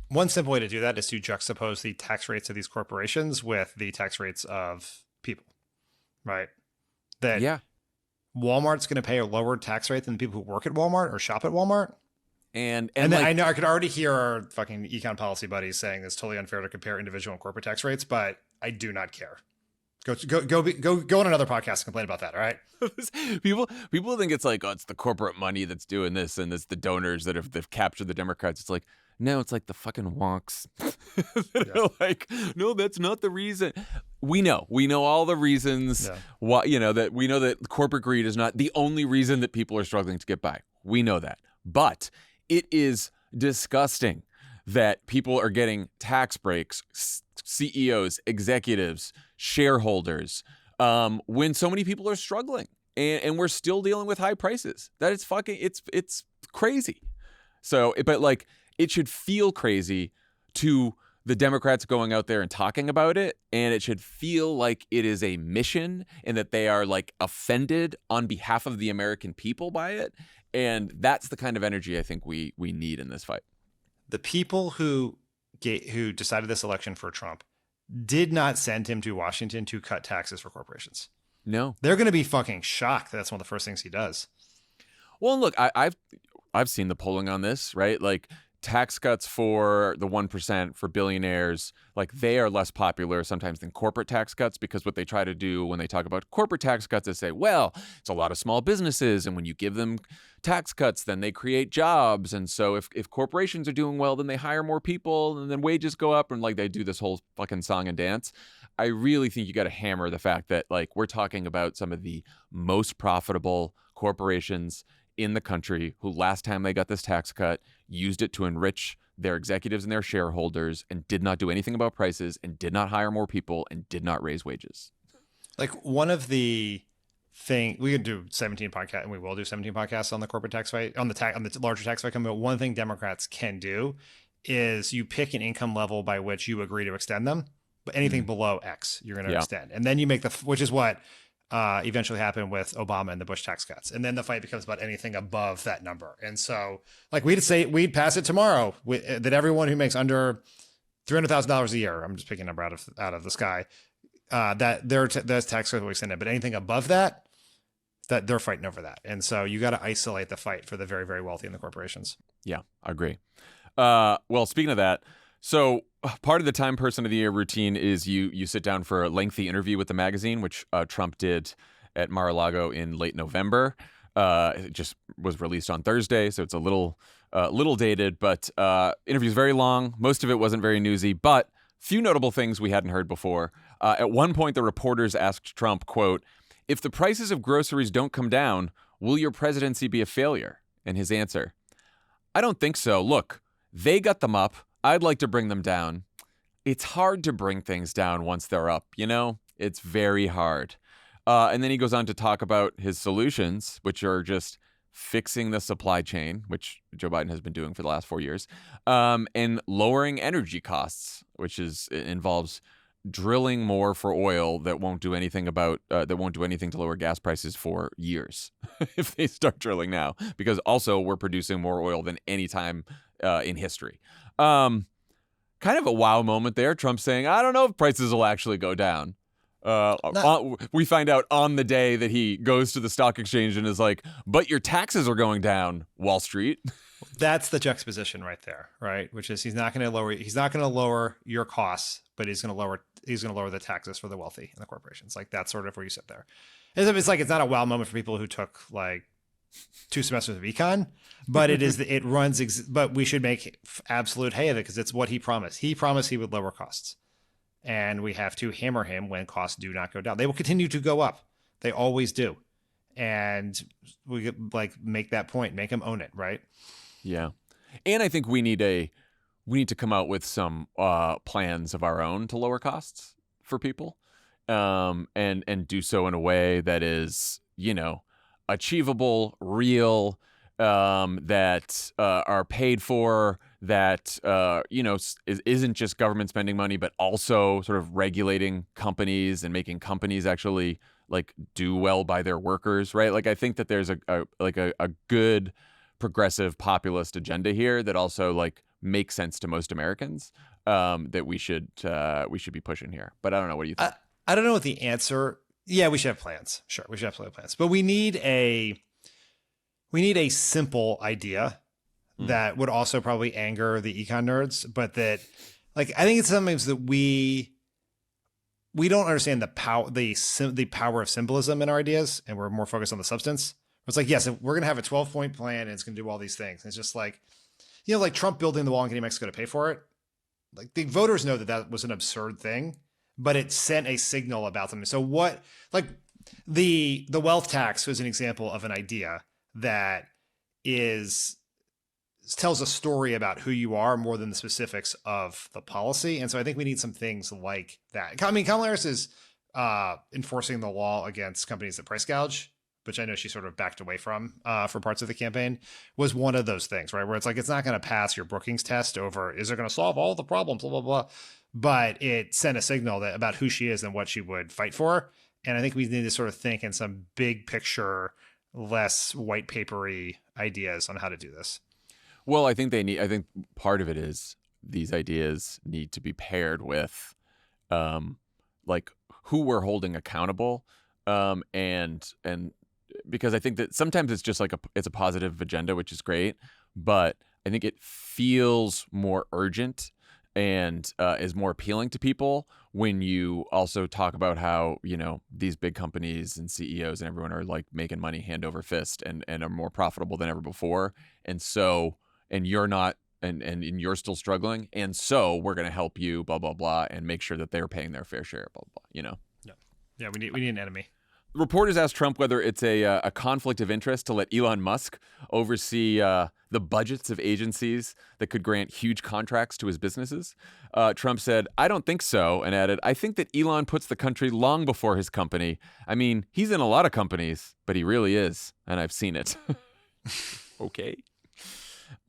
[SPEAKER 2] One simple way to do that is to juxtapose the tax rates of these corporations with the tax rates of people, right? Walmart's going to pay a lower tax rate than the people who work at Walmart or shop at Walmart.
[SPEAKER 1] And
[SPEAKER 2] then I know I could already hear our fucking econ policy buddies saying it's totally unfair to compare individual and corporate tax rates, but I do not care. Go on another podcast and complain about that. All right.
[SPEAKER 1] People think it's it's the corporate money that's doing this, and it's the donors that have captured the Democrats. It's no, it's the fucking wonks. No, that's not the reason. We know all the reasons why, that we know that corporate greed is not the only reason that people are struggling to get by. We know that. But it is disgusting that people are getting tax breaks, CEOs, executives, shareholders, when so many people are struggling. and we're still dealing with high prices. That is fucking it's crazy. So, but like, it should feel crazy to the Democrats going out there and talking about it, and it should feel like it is a mission and that they are like offended on behalf of the American people by it. And that's the kind of energy I think we need in this fight.
[SPEAKER 2] The people who decided this election for Trump did not send him to Washington to cut taxes for corporations.
[SPEAKER 1] No,
[SPEAKER 2] they're going to be fucking shocked that that's one of the first things he does.
[SPEAKER 1] Well, look, I've seen the polling on this, right? Like, tax cuts for the 1% for billionaires, like, they are less popular sometimes than corporate tax cuts, because what they try to do when they talk about corporate tax cuts is say, well, it's a lot of small businesses, and when you give them tax cuts, then they create jobs. And so if corporations are doing well, then they hire more people, and then wages go up, and like, they do this whole fucking song and dance. I really think you got to hammer the fact that, like, we're talking about some of the most profitable corporations in the country who, last time they got this tax cut, used it to enrich their executives and their shareholders, and did not do anything about prices, and did not hire more people, and did not raise wages.
[SPEAKER 2] Like, one of the thing we could do 17 podcasts, and we will do 17 podcasts on the corporate tax fight, on the larger tax fight coming. But one thing Democrats can do is you pick an income level by which you agree to extend them, but anything below X you're going to extend, and then you make which is what eventually happened with Obama and the Bush tax cuts. And then the fight becomes about anything above that number. And so, like, we'd pass it tomorrow that everyone who makes under $300,000 a year, I'm just picking a number out of the sky, that their tax cuts will extend it. But anything above that they're fighting over that. And so you got to isolate the fight for the very, very wealthy and the corporations.
[SPEAKER 1] Yeah, I agree. Well, speaking of that, so part of the Time Person of the Year routine is you sit down for a lengthy interview with the magazine, which Trump did at Mar-a-Lago in late November. It just was released on Thursday, so it's a little dated, but interview's very long. Most of it wasn't very newsy, but few notable things we hadn't heard before. At one point, the reporters asked Trump, quote, "If the prices of groceries don't come down, will your presidency be a failure?" And his answer, "I don't think so. Look, they got them up. I'd like to bring them down. It's hard to bring things down once they're up, you know? It's very hard." And then he goes on to talk about his solutions, which are just fixing the supply chain, which Joe Biden has been doing for the last 4 years, and lowering energy costs, which involves drilling more for oil that won't do anything to lower gas prices for years if they start drilling now, because also we're producing more oil than any time in history. Kind of a wow moment there. Trump saying, "I don't know if prices will actually go down." We find out on the day that he goes to the stock exchange and is like, "But your taxes are going down, Wall Street."
[SPEAKER 2] That's the juxtaposition right there, right? Which is he's not going to lower your costs, but he's going to lower the taxes for the wealthy and the corporations. Like, that's sort of where you sit there. It's like, it's not a wow moment for people who took like 2 semesters of econ, but but we should make absolute hay of it, because it's what he promised. He promised he would lower costs, and we have to hammer him when costs do not go down. They will continue to go up. They always do. And we make that point, make him own it. Right.
[SPEAKER 1] Yeah. And I think we need to come out with some plans of our own to lower costs for people, and do so in a way that is, achievable, real, that are paid for, that isn't just government spending money, but also sort of regulating companies and making companies actually like do well by their workers, right? Like, I think that there's a good progressive populist agenda here that also like makes sense to most Americans, that we should be pushing here. But I don't know. What do you think?
[SPEAKER 2] I don't know what the answer. Yeah, we should have plans. Sure, we should have plans. But we need a simple idea that would also probably anger the econ nerds, but that, like, I think it's sometimes that we don't understand the power of symbolism in our ideas, and we're more focused on the substance. It's like, yes, we're going to have a 12-point plan and it's going to do all these things. And it's just like, like Trump building the wall and getting Mexico to pay for it. Like, the voters know that was an absurd thing, but it sent a signal about them. So what, like, the wealth tax was an example of an idea that tells a story about who you are more than the specifics of the policy. And so I think we need some things like that. I mean, Kamala Harris is enforcing the law against companies that price gouge which I know she sort of backed away from for parts of the campaign, was one of those things, right? Where it's like, it's not going to pass your Brookings test over, is it going to solve all the problems, blah, blah, blah. But it sent a signal that about who she is and what she would fight for. And I think we need to sort of think in some big picture, less white papery ideas on how to do this.
[SPEAKER 1] Well, I think part of it is these ideas need to be paired with like who we're holding accountable. And because I think that sometimes it's just like it's a positive agenda, which is great, but I think it feels more urgent and is more appealing to people when you also talk about how, you know, these big companies and CEOs and everyone are like making money hand over fist and are more profitable than ever before. And so, and you're not, and you're still struggling. And so we're going to help you, blah, blah, blah, and make sure that they're paying their fair share, blah, blah, blah, you know?
[SPEAKER 2] Yeah, we need an enemy.
[SPEAKER 1] Reporters asked Trump whether it's a conflict of interest to let Elon Musk oversee the budgets of agencies that could grant huge contracts to his businesses. Trump said, "I don't think so," and added, "I think that Elon puts the country long before his company. I mean, he's in a lot of companies, but he really is, and I've seen it." Okay.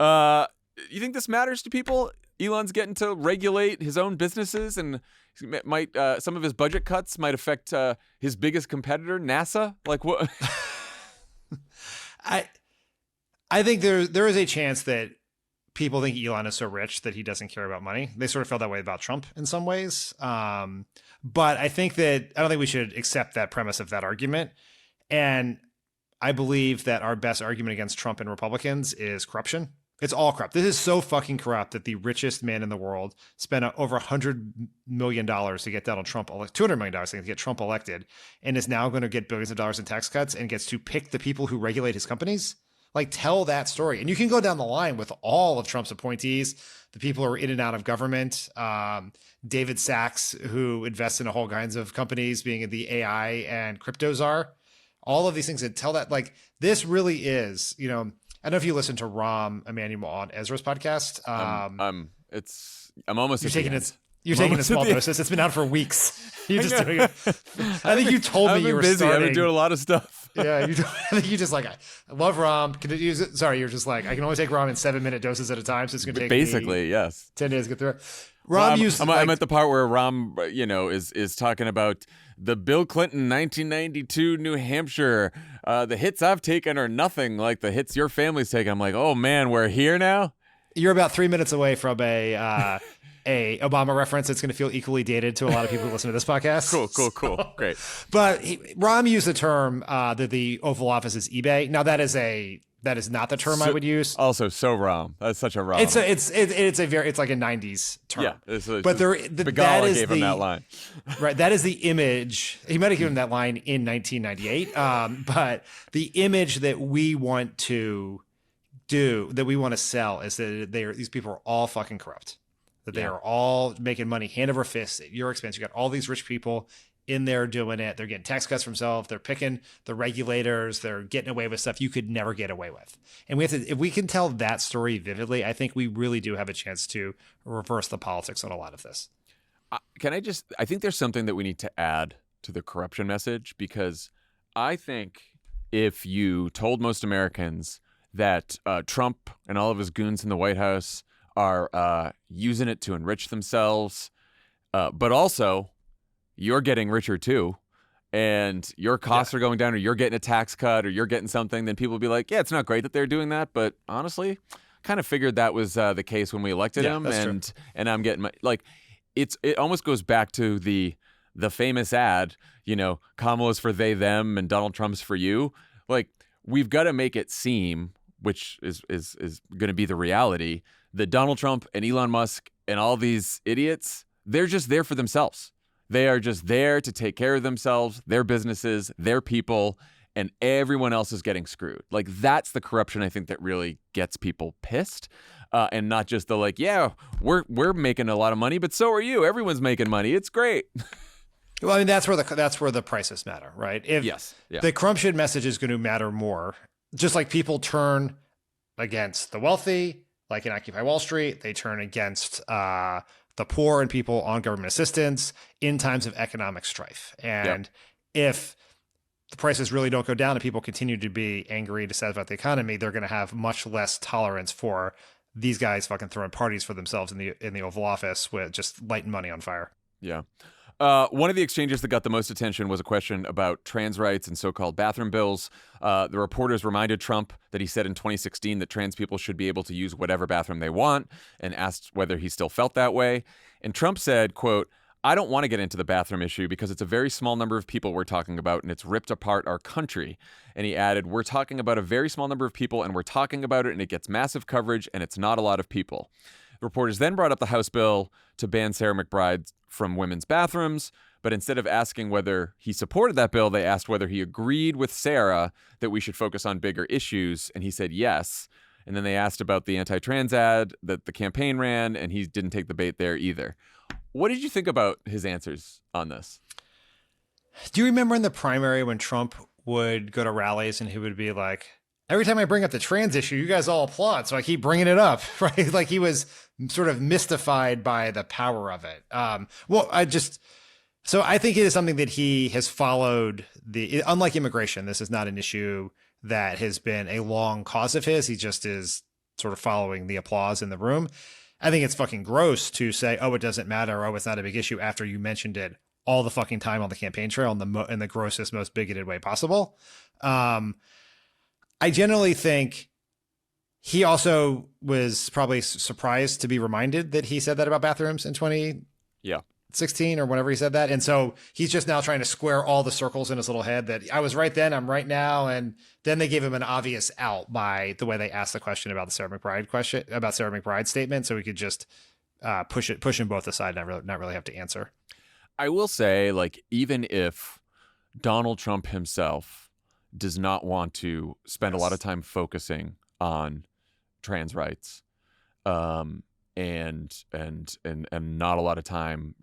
[SPEAKER 1] You think this matters to people? Elon's getting to regulate his own businesses, and might some of his budget cuts might affect his biggest competitor, NASA. Like what?
[SPEAKER 2] I think there is a chance that people think Elon is so rich that he doesn't care about money. They sort of felt that way about Trump in some ways. But I don't think we should accept that premise of that argument. And I believe that our best argument against Trump and Republicans is corruption. It's all corrupt. This is so fucking corrupt that the richest man in the world spent over $100 million to get Donald Trump, $200 million to get Trump elected, and is now going to get billions of dollars in tax cuts and gets to pick the people who regulate his companies. Like, tell that story. And you can go down the line with all of Trump's appointees, the people who are in and out of government, David Sachs, who invests in a whole kinds of companies, being the AI and crypto czar, all of these things that tell that, like, this really is, you know, I don't know if you listen to Rahm Emanuel on Ezra's podcast. I'm
[SPEAKER 1] almost.
[SPEAKER 2] You're taking it. You're taking a small doses. It's been out for weeks. You're just doing it. I think you told me you were
[SPEAKER 1] busy.
[SPEAKER 2] starting.
[SPEAKER 1] I've been doing a lot of stuff.
[SPEAKER 2] Yeah, I think you just like, I love Rahm. Can you use it? Sorry, you're just like, I can only take Rahm in 7-minute doses at a time, so it's gonna take
[SPEAKER 1] basically yes
[SPEAKER 2] 10 days to get through it.
[SPEAKER 1] I'm at the part where Rahm, you know, is talking about the Bill Clinton 1992 New Hampshire. The hits I've taken are nothing like the hits your family's taken. I'm like, oh man, we're here now.
[SPEAKER 2] You're about 3 minutes away from a Obama reference that's going to feel equally dated to a lot of people who listen to this podcast.
[SPEAKER 1] Cool. Great.
[SPEAKER 2] But Rahm used the term that the Oval Office is eBay. Now that is not the term I would use.
[SPEAKER 1] Also, so Rahm. That's such a Rahm.
[SPEAKER 2] It's like a 90s term.
[SPEAKER 1] Yeah.
[SPEAKER 2] But that is
[SPEAKER 1] gave him that line.
[SPEAKER 2] Right. That is the image. He might have given that line in 1998. But the image that we want to sell is that these people are all fucking corrupt. That they are all making money hand over fist at your expense. You got all these rich people in there doing it. They're getting tax cuts for themselves. They're picking the regulators. They're getting away with stuff you could never get away with. And if we can tell that story vividly, I think we really do have a chance to reverse the politics on a lot of this.
[SPEAKER 1] I think there's something that we need to add to the corruption message, because I think if you told most Americans that Trump and all of his goons in the White House are using it to enrich themselves, but also you're getting richer too, and your costs are going down, or you're getting a tax cut, or you're getting something, then people will be like, yeah, it's not great that they're doing that, but honestly, kind of figured that was the case when we elected him, and I'm getting my, like, it almost goes back to the famous ad, you know, Kamala's for they, them, and Donald Trump's for you. Like, we've got to make it seem, which is going to be the reality, that Donald Trump and Elon Musk and all these idiots, they're just there for themselves. They are just there to take care of themselves, their businesses, their people, and everyone else is getting screwed. Like, that's the corruption, I think, that really gets people pissed, and not just the like, yeah, we're making a lot of money, but so are you. Everyone's making money. It's great.
[SPEAKER 2] Well, I mean, that's where the prices matter, right? The corruption message is going to matter more, just like people turn against the wealthy, like in Occupy Wall Street, they turn against the poor and people on government assistance in times of economic strife. And if the prices really don't go down and people continue to be angry and dissatisfied about the economy, they're going to have much less tolerance for these guys fucking throwing parties for themselves in the Oval Office with just lighting money on fire.
[SPEAKER 1] Yeah. One of the exchanges that got the most attention was a question about trans rights and so-called bathroom bills. The reporters reminded Trump that he said in 2016 that trans people should be able to use whatever bathroom they want, and asked whether he still felt that way. And Trump said, quote, "I don't want to get into the bathroom issue because it's a very small number of people we're talking about, and it's ripped apart our country." And he added, "We're talking about a very small number of people, and we're talking about it, and it gets massive coverage, and it's not a lot of people." Reporters then brought up the House bill to ban Sarah McBride from women's bathrooms, but instead of asking whether he supported that bill, they asked whether he agreed with Sarah that we should focus on bigger issues, and he said yes. And then they asked about the anti-trans ad that the campaign ran, and he didn't take the bait there either. What did you think about his answers on this?
[SPEAKER 2] Do you remember in the primary when Trump would go to rallies and he would be like, every time I bring up the trans issue, you guys all applaud, so I keep bringing it up, right? Like he was sort of mystified by the power of it. So I think it is something that he has followed. Unlike immigration, this is not an issue that has been a long cause of his. He just is sort of following the applause in the room. I think it's fucking gross to say, oh, it doesn't matter, oh, it's not a big issue after you mentioned it all the fucking time on the campaign trail in the grossest, most bigoted way possible. I generally think he also was probably surprised to be reminded that he said that about bathrooms in 2016 or whenever he said that. And so he's just now trying to square all the circles in his little head that I was right then, I'm right now. And then they gave him an obvious out by the way they asked the question about the Sarah McBride statement. So he could just push him both aside and not really have to answer.
[SPEAKER 1] I will say, like, even if Donald Trump himself does not want to spend a lot of time focusing on trans rights, and not a lot of time,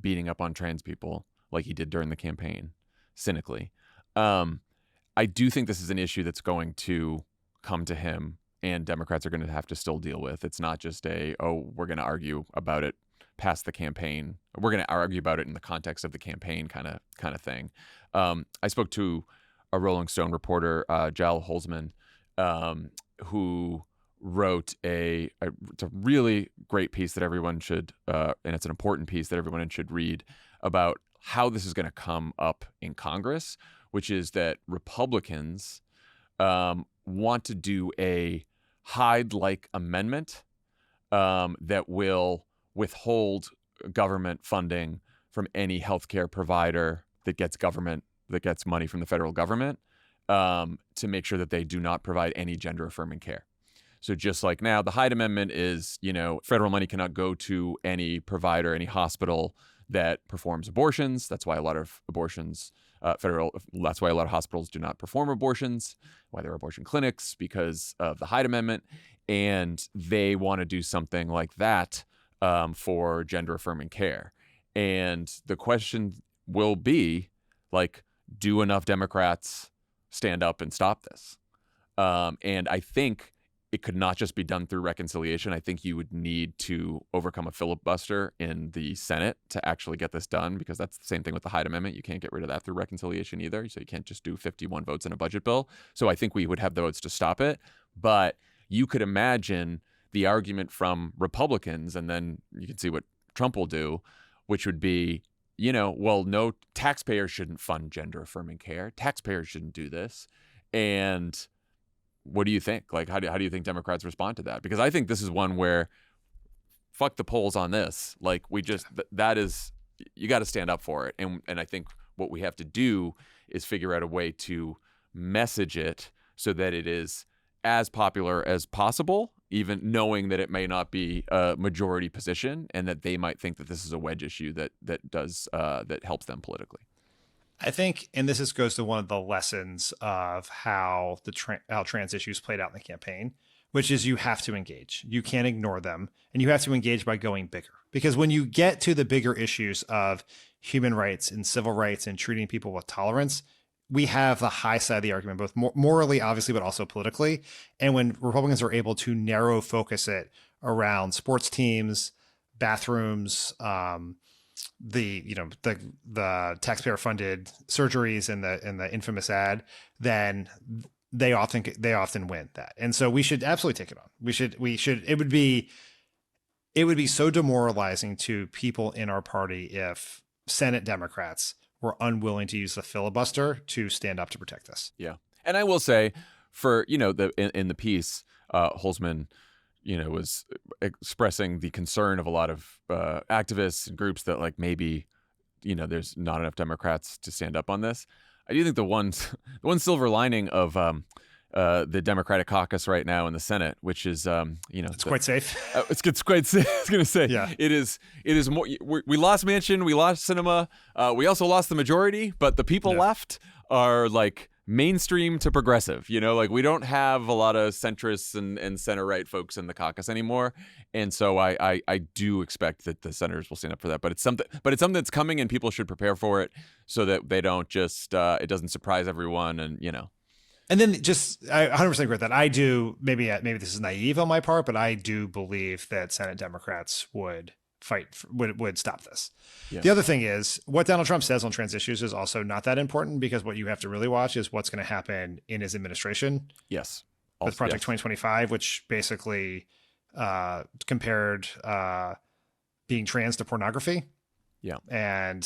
[SPEAKER 1] beating up on trans people like he did during the campaign, cynically. I do think this is an issue that's going to come to him, and Democrats are going to have to still deal with. It's not just we're going to argue about it past the campaign. We're going to argue about it in the context of the campaign kind of thing. I spoke to a Rolling Stone reporter, Jal Holzman, who wrote it's a really great piece that everyone should, and it's an important piece that everyone should read, about how this is going to come up in Congress, which is that Republicans want to do a Hyde-like amendment that will withhold government funding from any healthcare provider that gets money from the federal government, to make sure that they do not provide any gender-affirming care. So just like now, the Hyde Amendment is, federal money cannot go to any provider, any hospital that performs abortions. That's why a lot of that's why a lot of hospitals do not perform abortions, why there are abortion clinics, because of the Hyde Amendment. And they want to do something like that for gender-affirming care. And the question will be, like, do enough Democrats stand up and stop this? And I think it could not just be done through reconciliation. I think you would need to overcome a filibuster in the Senate to actually get this done, because that's the same thing with the Hyde Amendment. You can't get rid of that through reconciliation either. So you can't just do 51 votes in a budget bill. So I think we would have the votes to stop it. But you could imagine the argument from Republicans, and then you can see what Trump will do, which would be, well, no, taxpayers shouldn't fund gender-affirming care. Taxpayers shouldn't do this. And what do you think? Like, how do you think Democrats respond to that? Because I think this is one where, fuck the polls on this. Like, we just, that is, you got to stand up for it. And I think what we have to do is figure out a way to message it so that it is as popular as possible, even knowing that it may not be a majority position, and that they might think that this is a wedge issue that helps them politically.
[SPEAKER 2] I think, and this goes to one of the lessons of how how trans issues played out in the campaign, which is you have to engage. You can't ignore them, and you have to engage by going bigger. Because when you get to the bigger issues of human rights and civil rights and treating people with tolerance, we have the high side of the argument, both morally, obviously, but also politically. And when Republicans are able to narrow focus it around sports teams, bathrooms, the taxpayer funded surgeries and the infamous ad, then they often win that. And so we should absolutely take it on. We should it would be so demoralizing to people in our party if Senate Democrats were unwilling to use the filibuster to stand up to protect us.
[SPEAKER 1] Yeah. And I will say, for, in the piece, Holzman, was expressing the concern of a lot of activists and groups that, like, maybe, there's not enough Democrats to stand up on this. I do think the one silver lining of the Democratic caucus right now in the Senate, which is,
[SPEAKER 2] it's quite safe.
[SPEAKER 1] It's quite safe. I was going to say,
[SPEAKER 2] yeah.
[SPEAKER 1] It is more. We lost Manchin, we lost Sinema, we also lost the majority, but the people left are like mainstream to progressive. Like, we don't have a lot of centrists and center right folks in the caucus anymore, and so I do expect that the senators will stand up for that. But it's something that's coming, and people should prepare for it so that they don't just it doesn't surprise everyone, and
[SPEAKER 2] And then I 100% agree with that. I do, maybe this is naive on my part, but I do believe that Senate Democrats would would stop this. Yeah. The other thing is, what Donald Trump says on trans issues is also not that important, because what you have to really watch is what's going to happen in his administration.
[SPEAKER 1] Yes.
[SPEAKER 2] With Project 2025, which basically compared being trans to pornography.
[SPEAKER 1] Yeah.
[SPEAKER 2] And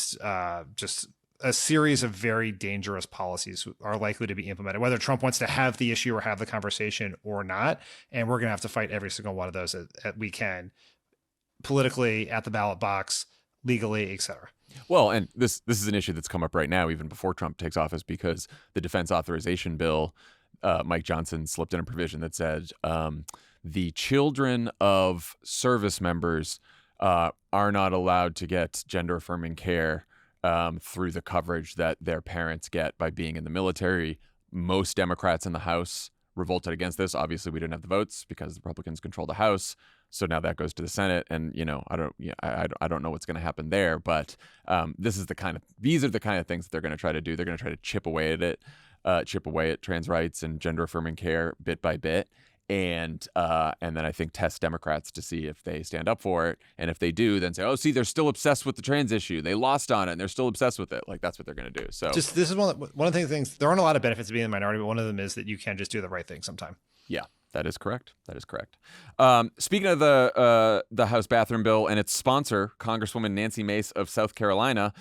[SPEAKER 2] just a series of very dangerous policies are likely to be implemented, whether Trump wants to have the issue or have the conversation or not. And we're going to have to fight every single one of those that we can, politically, at the ballot box, legally, et cetera.
[SPEAKER 1] Well, and this is an issue that's come up right now, even before Trump takes office, because the defense authorization bill, Mike Johnson slipped in a provision that said the children of service members are not allowed to get gender-affirming care through the coverage that their parents get by being in the military. Most Democrats in the House revolted against this. Obviously, we didn't have the votes because the Republicans control the House. So now that goes to the Senate, and I don't know what's going to happen there. But these are the kind of things that they're going to try to do. They're going to try to chip away at trans rights and gender affirming care bit by bit. And then I think test Democrats to see if they stand up for it. And if they do, then say, oh, see, they're still obsessed with the trans issue. They lost on it, and they're still obsessed with it. Like, that's what they're going to do. So
[SPEAKER 2] this is one of the things. There aren't a lot of benefits to being in the minority, but one of them is that you can just do the right thing sometime.
[SPEAKER 1] Yeah, that is correct. Speaking of the House bathroom bill and its sponsor, Congresswoman Nancy Mace of South Carolina,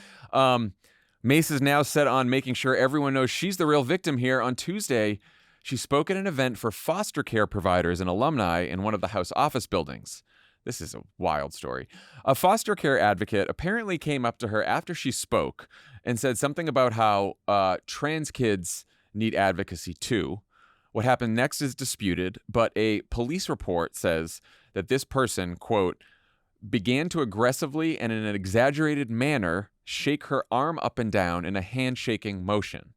[SPEAKER 1] Mace is now set on making sure everyone knows she's the real victim here. On Tuesday, she spoke at an event for foster care providers and alumni in one of the House office buildings. This is a wild story. A foster care advocate apparently came up to her after she spoke and said something about how trans kids need advocacy too. What happened next is disputed, but a police report says that this person, quote, began to aggressively and in an exaggerated manner shake her arm up and down in a handshaking motion.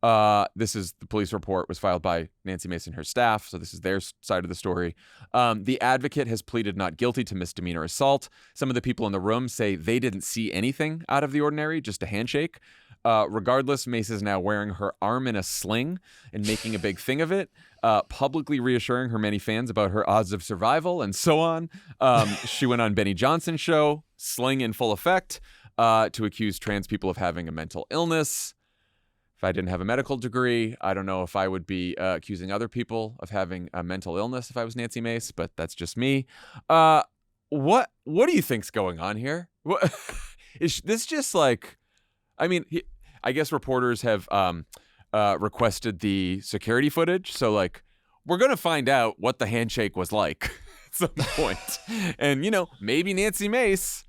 [SPEAKER 1] The police report was filed by Nancy Mace and her staff, so this is their side of the story. The advocate has pleaded not guilty to misdemeanor assault. Some of the people in the room say they didn't see anything out of the ordinary, just a handshake. Regardless, Mace is now wearing her arm in a sling and making a big thing of it, publicly reassuring her many fans about her odds of survival and so on. She went on Benny Johnson's show, sling in full effect, to accuse trans people of having a mental illness. If I didn't have a medical degree, I don't know if I would be accusing other people of having a mental illness if I was Nancy Mace, but that's just me. What do you think's going on here? What, is this just like, I mean, I guess reporters have requested the security footage, so like we're gonna find out what the handshake was like at some point. And maybe Nancy Mace,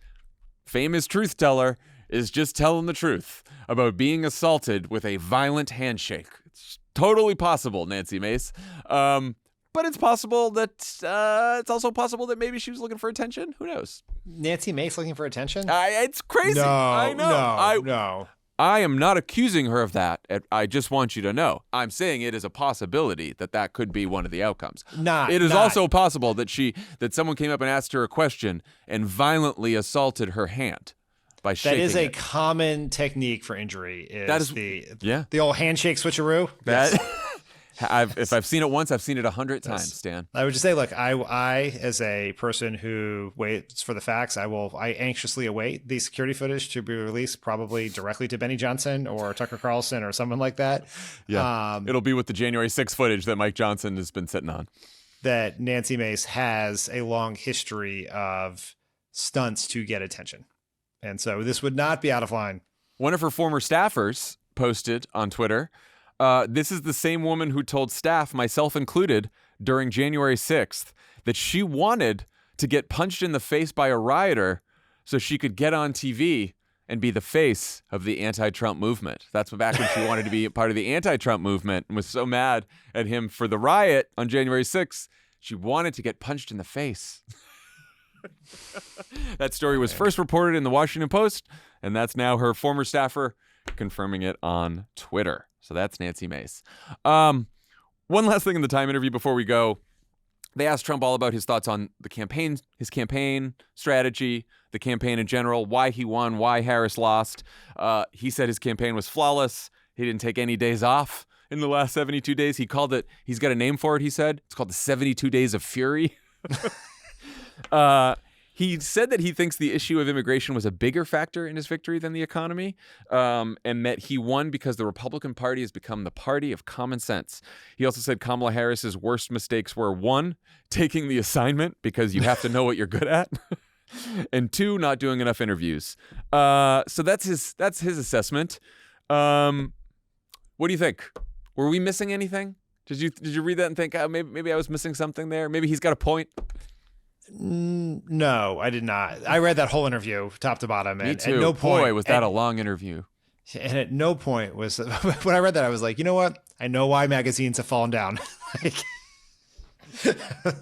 [SPEAKER 1] famous truth teller, is just telling the truth about being assaulted with a violent handshake. It's totally possible, Nancy Mace. But it's possible that it's also possible that maybe she was looking for attention. Who knows?
[SPEAKER 2] Nancy Mace looking for attention?
[SPEAKER 1] It's crazy. I know.
[SPEAKER 2] No.
[SPEAKER 1] I am not accusing her of that. I just want you to know. I'm saying it is a possibility that could be one of the outcomes. It is also possible that someone came up and asked her a question and violently assaulted her hand. That
[SPEAKER 2] is a common technique for injury. The old handshake switcheroo.
[SPEAKER 1] If I've seen it once, I've seen it 100 times, Stan.
[SPEAKER 2] I would just say, look, I as a person who waits for the facts, I anxiously await the security footage to be released, probably directly to Benny Johnson or Tucker Carlson or someone like that.
[SPEAKER 1] Yeah, it'll be with the January 6th footage that Mike Johnson has been sitting on.
[SPEAKER 2] That Nancy Mace has a long history of stunts to get attention. And so this would not be out of line.
[SPEAKER 1] One of her former staffers posted on Twitter, this is the same woman who told staff, myself included, during January 6th, that she wanted to get punched in the face by a rioter so she could get on TV and be the face of the anti-Trump movement. That's back when she wanted to be part of the anti-Trump movement and was so mad at him for the riot on January 6th, she wanted to get punched in the face. That story was first reported in the Washington Post, and that's now her former staffer confirming it on Twitter. So that's Nancy Mace. One last thing in the Time interview before we go. They asked Trump all about his thoughts on the campaign, his campaign strategy, the campaign in general, why he won, why Harris lost. He said his campaign was flawless. He didn't take any days off in the last 72 days. He called it, he's got a name for it, he said. It's called the 72 Days of Fury. He said that he thinks the issue of immigration was a bigger factor in his victory than the economy, and that he won because the Republican Party has become the party of common sense. He also said Kamala Harris's worst mistakes were, 1, taking the assignment because you have to know what you're good at, and 2, not doing enough interviews. So that's his assessment. What do you think? Were we missing anything? Did you read that and think, oh, maybe I was missing something there? Maybe he's got a point.
[SPEAKER 2] No, I did not. I read that whole interview top to bottom. And
[SPEAKER 1] Me too.
[SPEAKER 2] At no point,
[SPEAKER 1] Boy, was that a long interview.
[SPEAKER 2] And at no point was, when I read that, I was like, you know what? I know why magazines have fallen down.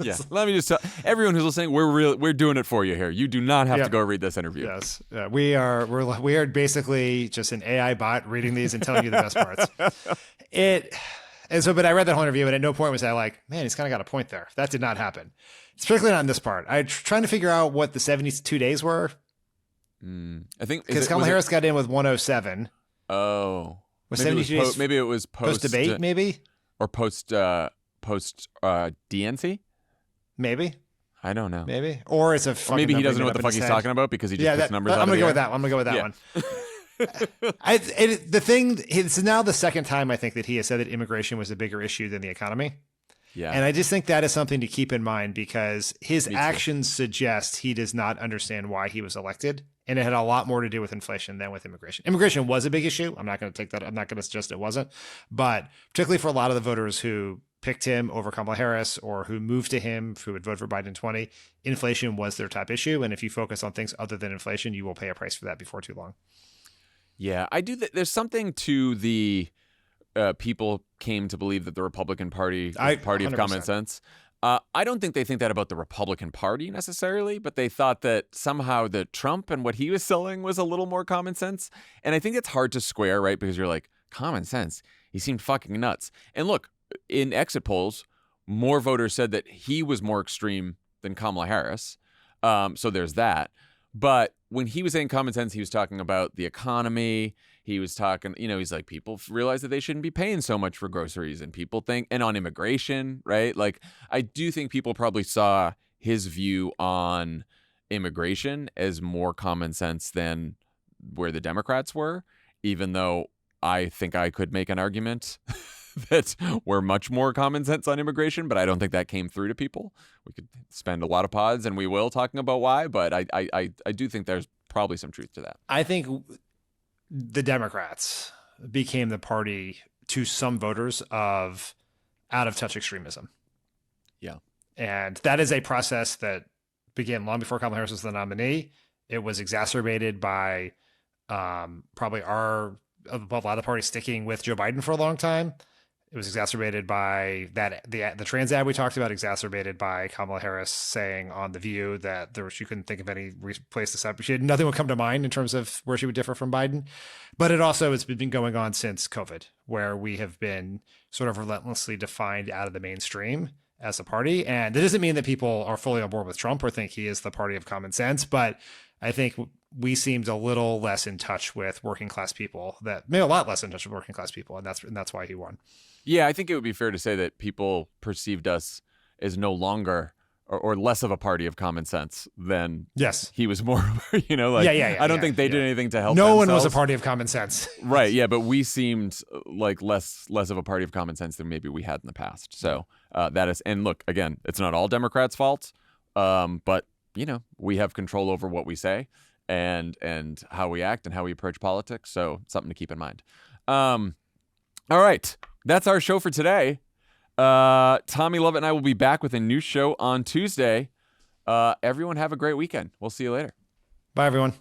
[SPEAKER 1] Yeah. Let me just tell everyone who's listening, we're doing it for you here. You do not have to go read this interview.
[SPEAKER 2] Yes. We are basically just an AI bot reading these and telling you the best parts. But I read that whole interview, and at no point was I like, man, he's kind of got a point there. That did not happen. Particularly not in this part. I'm trying to figure out what the 72 days were.
[SPEAKER 1] I think
[SPEAKER 2] because Kamala Harris got in with 107.
[SPEAKER 1] Oh,
[SPEAKER 2] was 72 days?
[SPEAKER 1] Maybe it was post
[SPEAKER 2] debate, maybe,
[SPEAKER 1] or post DNC.
[SPEAKER 2] Maybe.
[SPEAKER 1] I don't know.
[SPEAKER 2] Maybe, or it's a fucking
[SPEAKER 1] maybe he doesn't know what the fuck he's talking about because he just puts numbers.
[SPEAKER 2] I'm gonna go with that one. I'm gonna go with that one. It's now the second time I think that he has said that immigration was a bigger issue than the economy.
[SPEAKER 1] Yeah.
[SPEAKER 2] And I just think that is something to keep in mind because his actions suggest he does not understand why he was elected. And it had a lot more to do with inflation than with immigration. Immigration was a big issue. I'm not going to take that. I'm not going to suggest it wasn't. But particularly for a lot of the voters who picked him over Kamala Harris or who moved to him, who would vote for Biden in 20, inflation was their top issue. And if you focus on things other than inflation, you will pay a price for that before too long.
[SPEAKER 1] Yeah, I do. There's something to the people came to believe that the Republican Party was the party of common sense. I don't think they think that about the Republican Party necessarily, but they thought that somehow that Trump and what he was selling was a little more common sense. And I think it's hard to square, right? Because you're like, common sense? He seemed fucking nuts. And look, in exit polls, more voters said that he was more extreme than Kamala Harris. So there's that. But when he was saying common sense, he was talking about the economy. He was talking, he's like, people realize that they shouldn't be paying so much for groceries, and people think, and on immigration, right? Like, I do think people probably saw his view on immigration as more common sense than where the Democrats were, even though I think I could make an argument that we're much more common sense on immigration, but I don't think that came through to people. We could spend a lot of pods, and we will, talking about why, but I do think there's probably some truth to that.
[SPEAKER 2] I think the Democrats became the party to some voters of out-of-touch extremism.
[SPEAKER 1] Yeah.
[SPEAKER 2] And that is a process that began long before Kamala Harris was the nominee. It was exacerbated by probably a lot of the party sticking with Joe Biden for a long time. It was exacerbated by the trans ad we talked about, exacerbated by Kamala Harris saying on The View that she couldn't think of any place to separate. Nothing would come to mind in terms of where she would differ from Biden. But it also has been going on since COVID, where we have been sort of relentlessly defined out of the mainstream as a party. And that doesn't mean that people are fully on board with Trump or think he is the party of common sense. But I think we seemed a little less in touch with working class people, that maybe a lot less in touch with working class people, and that's why he won.
[SPEAKER 1] Yeah, I think it would be fair to say that people perceived us as no longer or less of a party of common sense than he was more, like, I don't think they did anything to help
[SPEAKER 2] No
[SPEAKER 1] themselves.
[SPEAKER 2] one was a party of common sense.
[SPEAKER 1] Right, yeah, but we seemed like less of a party of common sense than maybe we had in the past. So that is, and look, again, it's not all Democrats' fault, but, we have control over what we say and how we act and how we approach politics, so something to keep in mind. All right, that's our show for today. Tommy Lovett and I will be back with a new show on Tuesday. Everyone have a great weekend. We'll see you later.
[SPEAKER 2] Bye, everyone.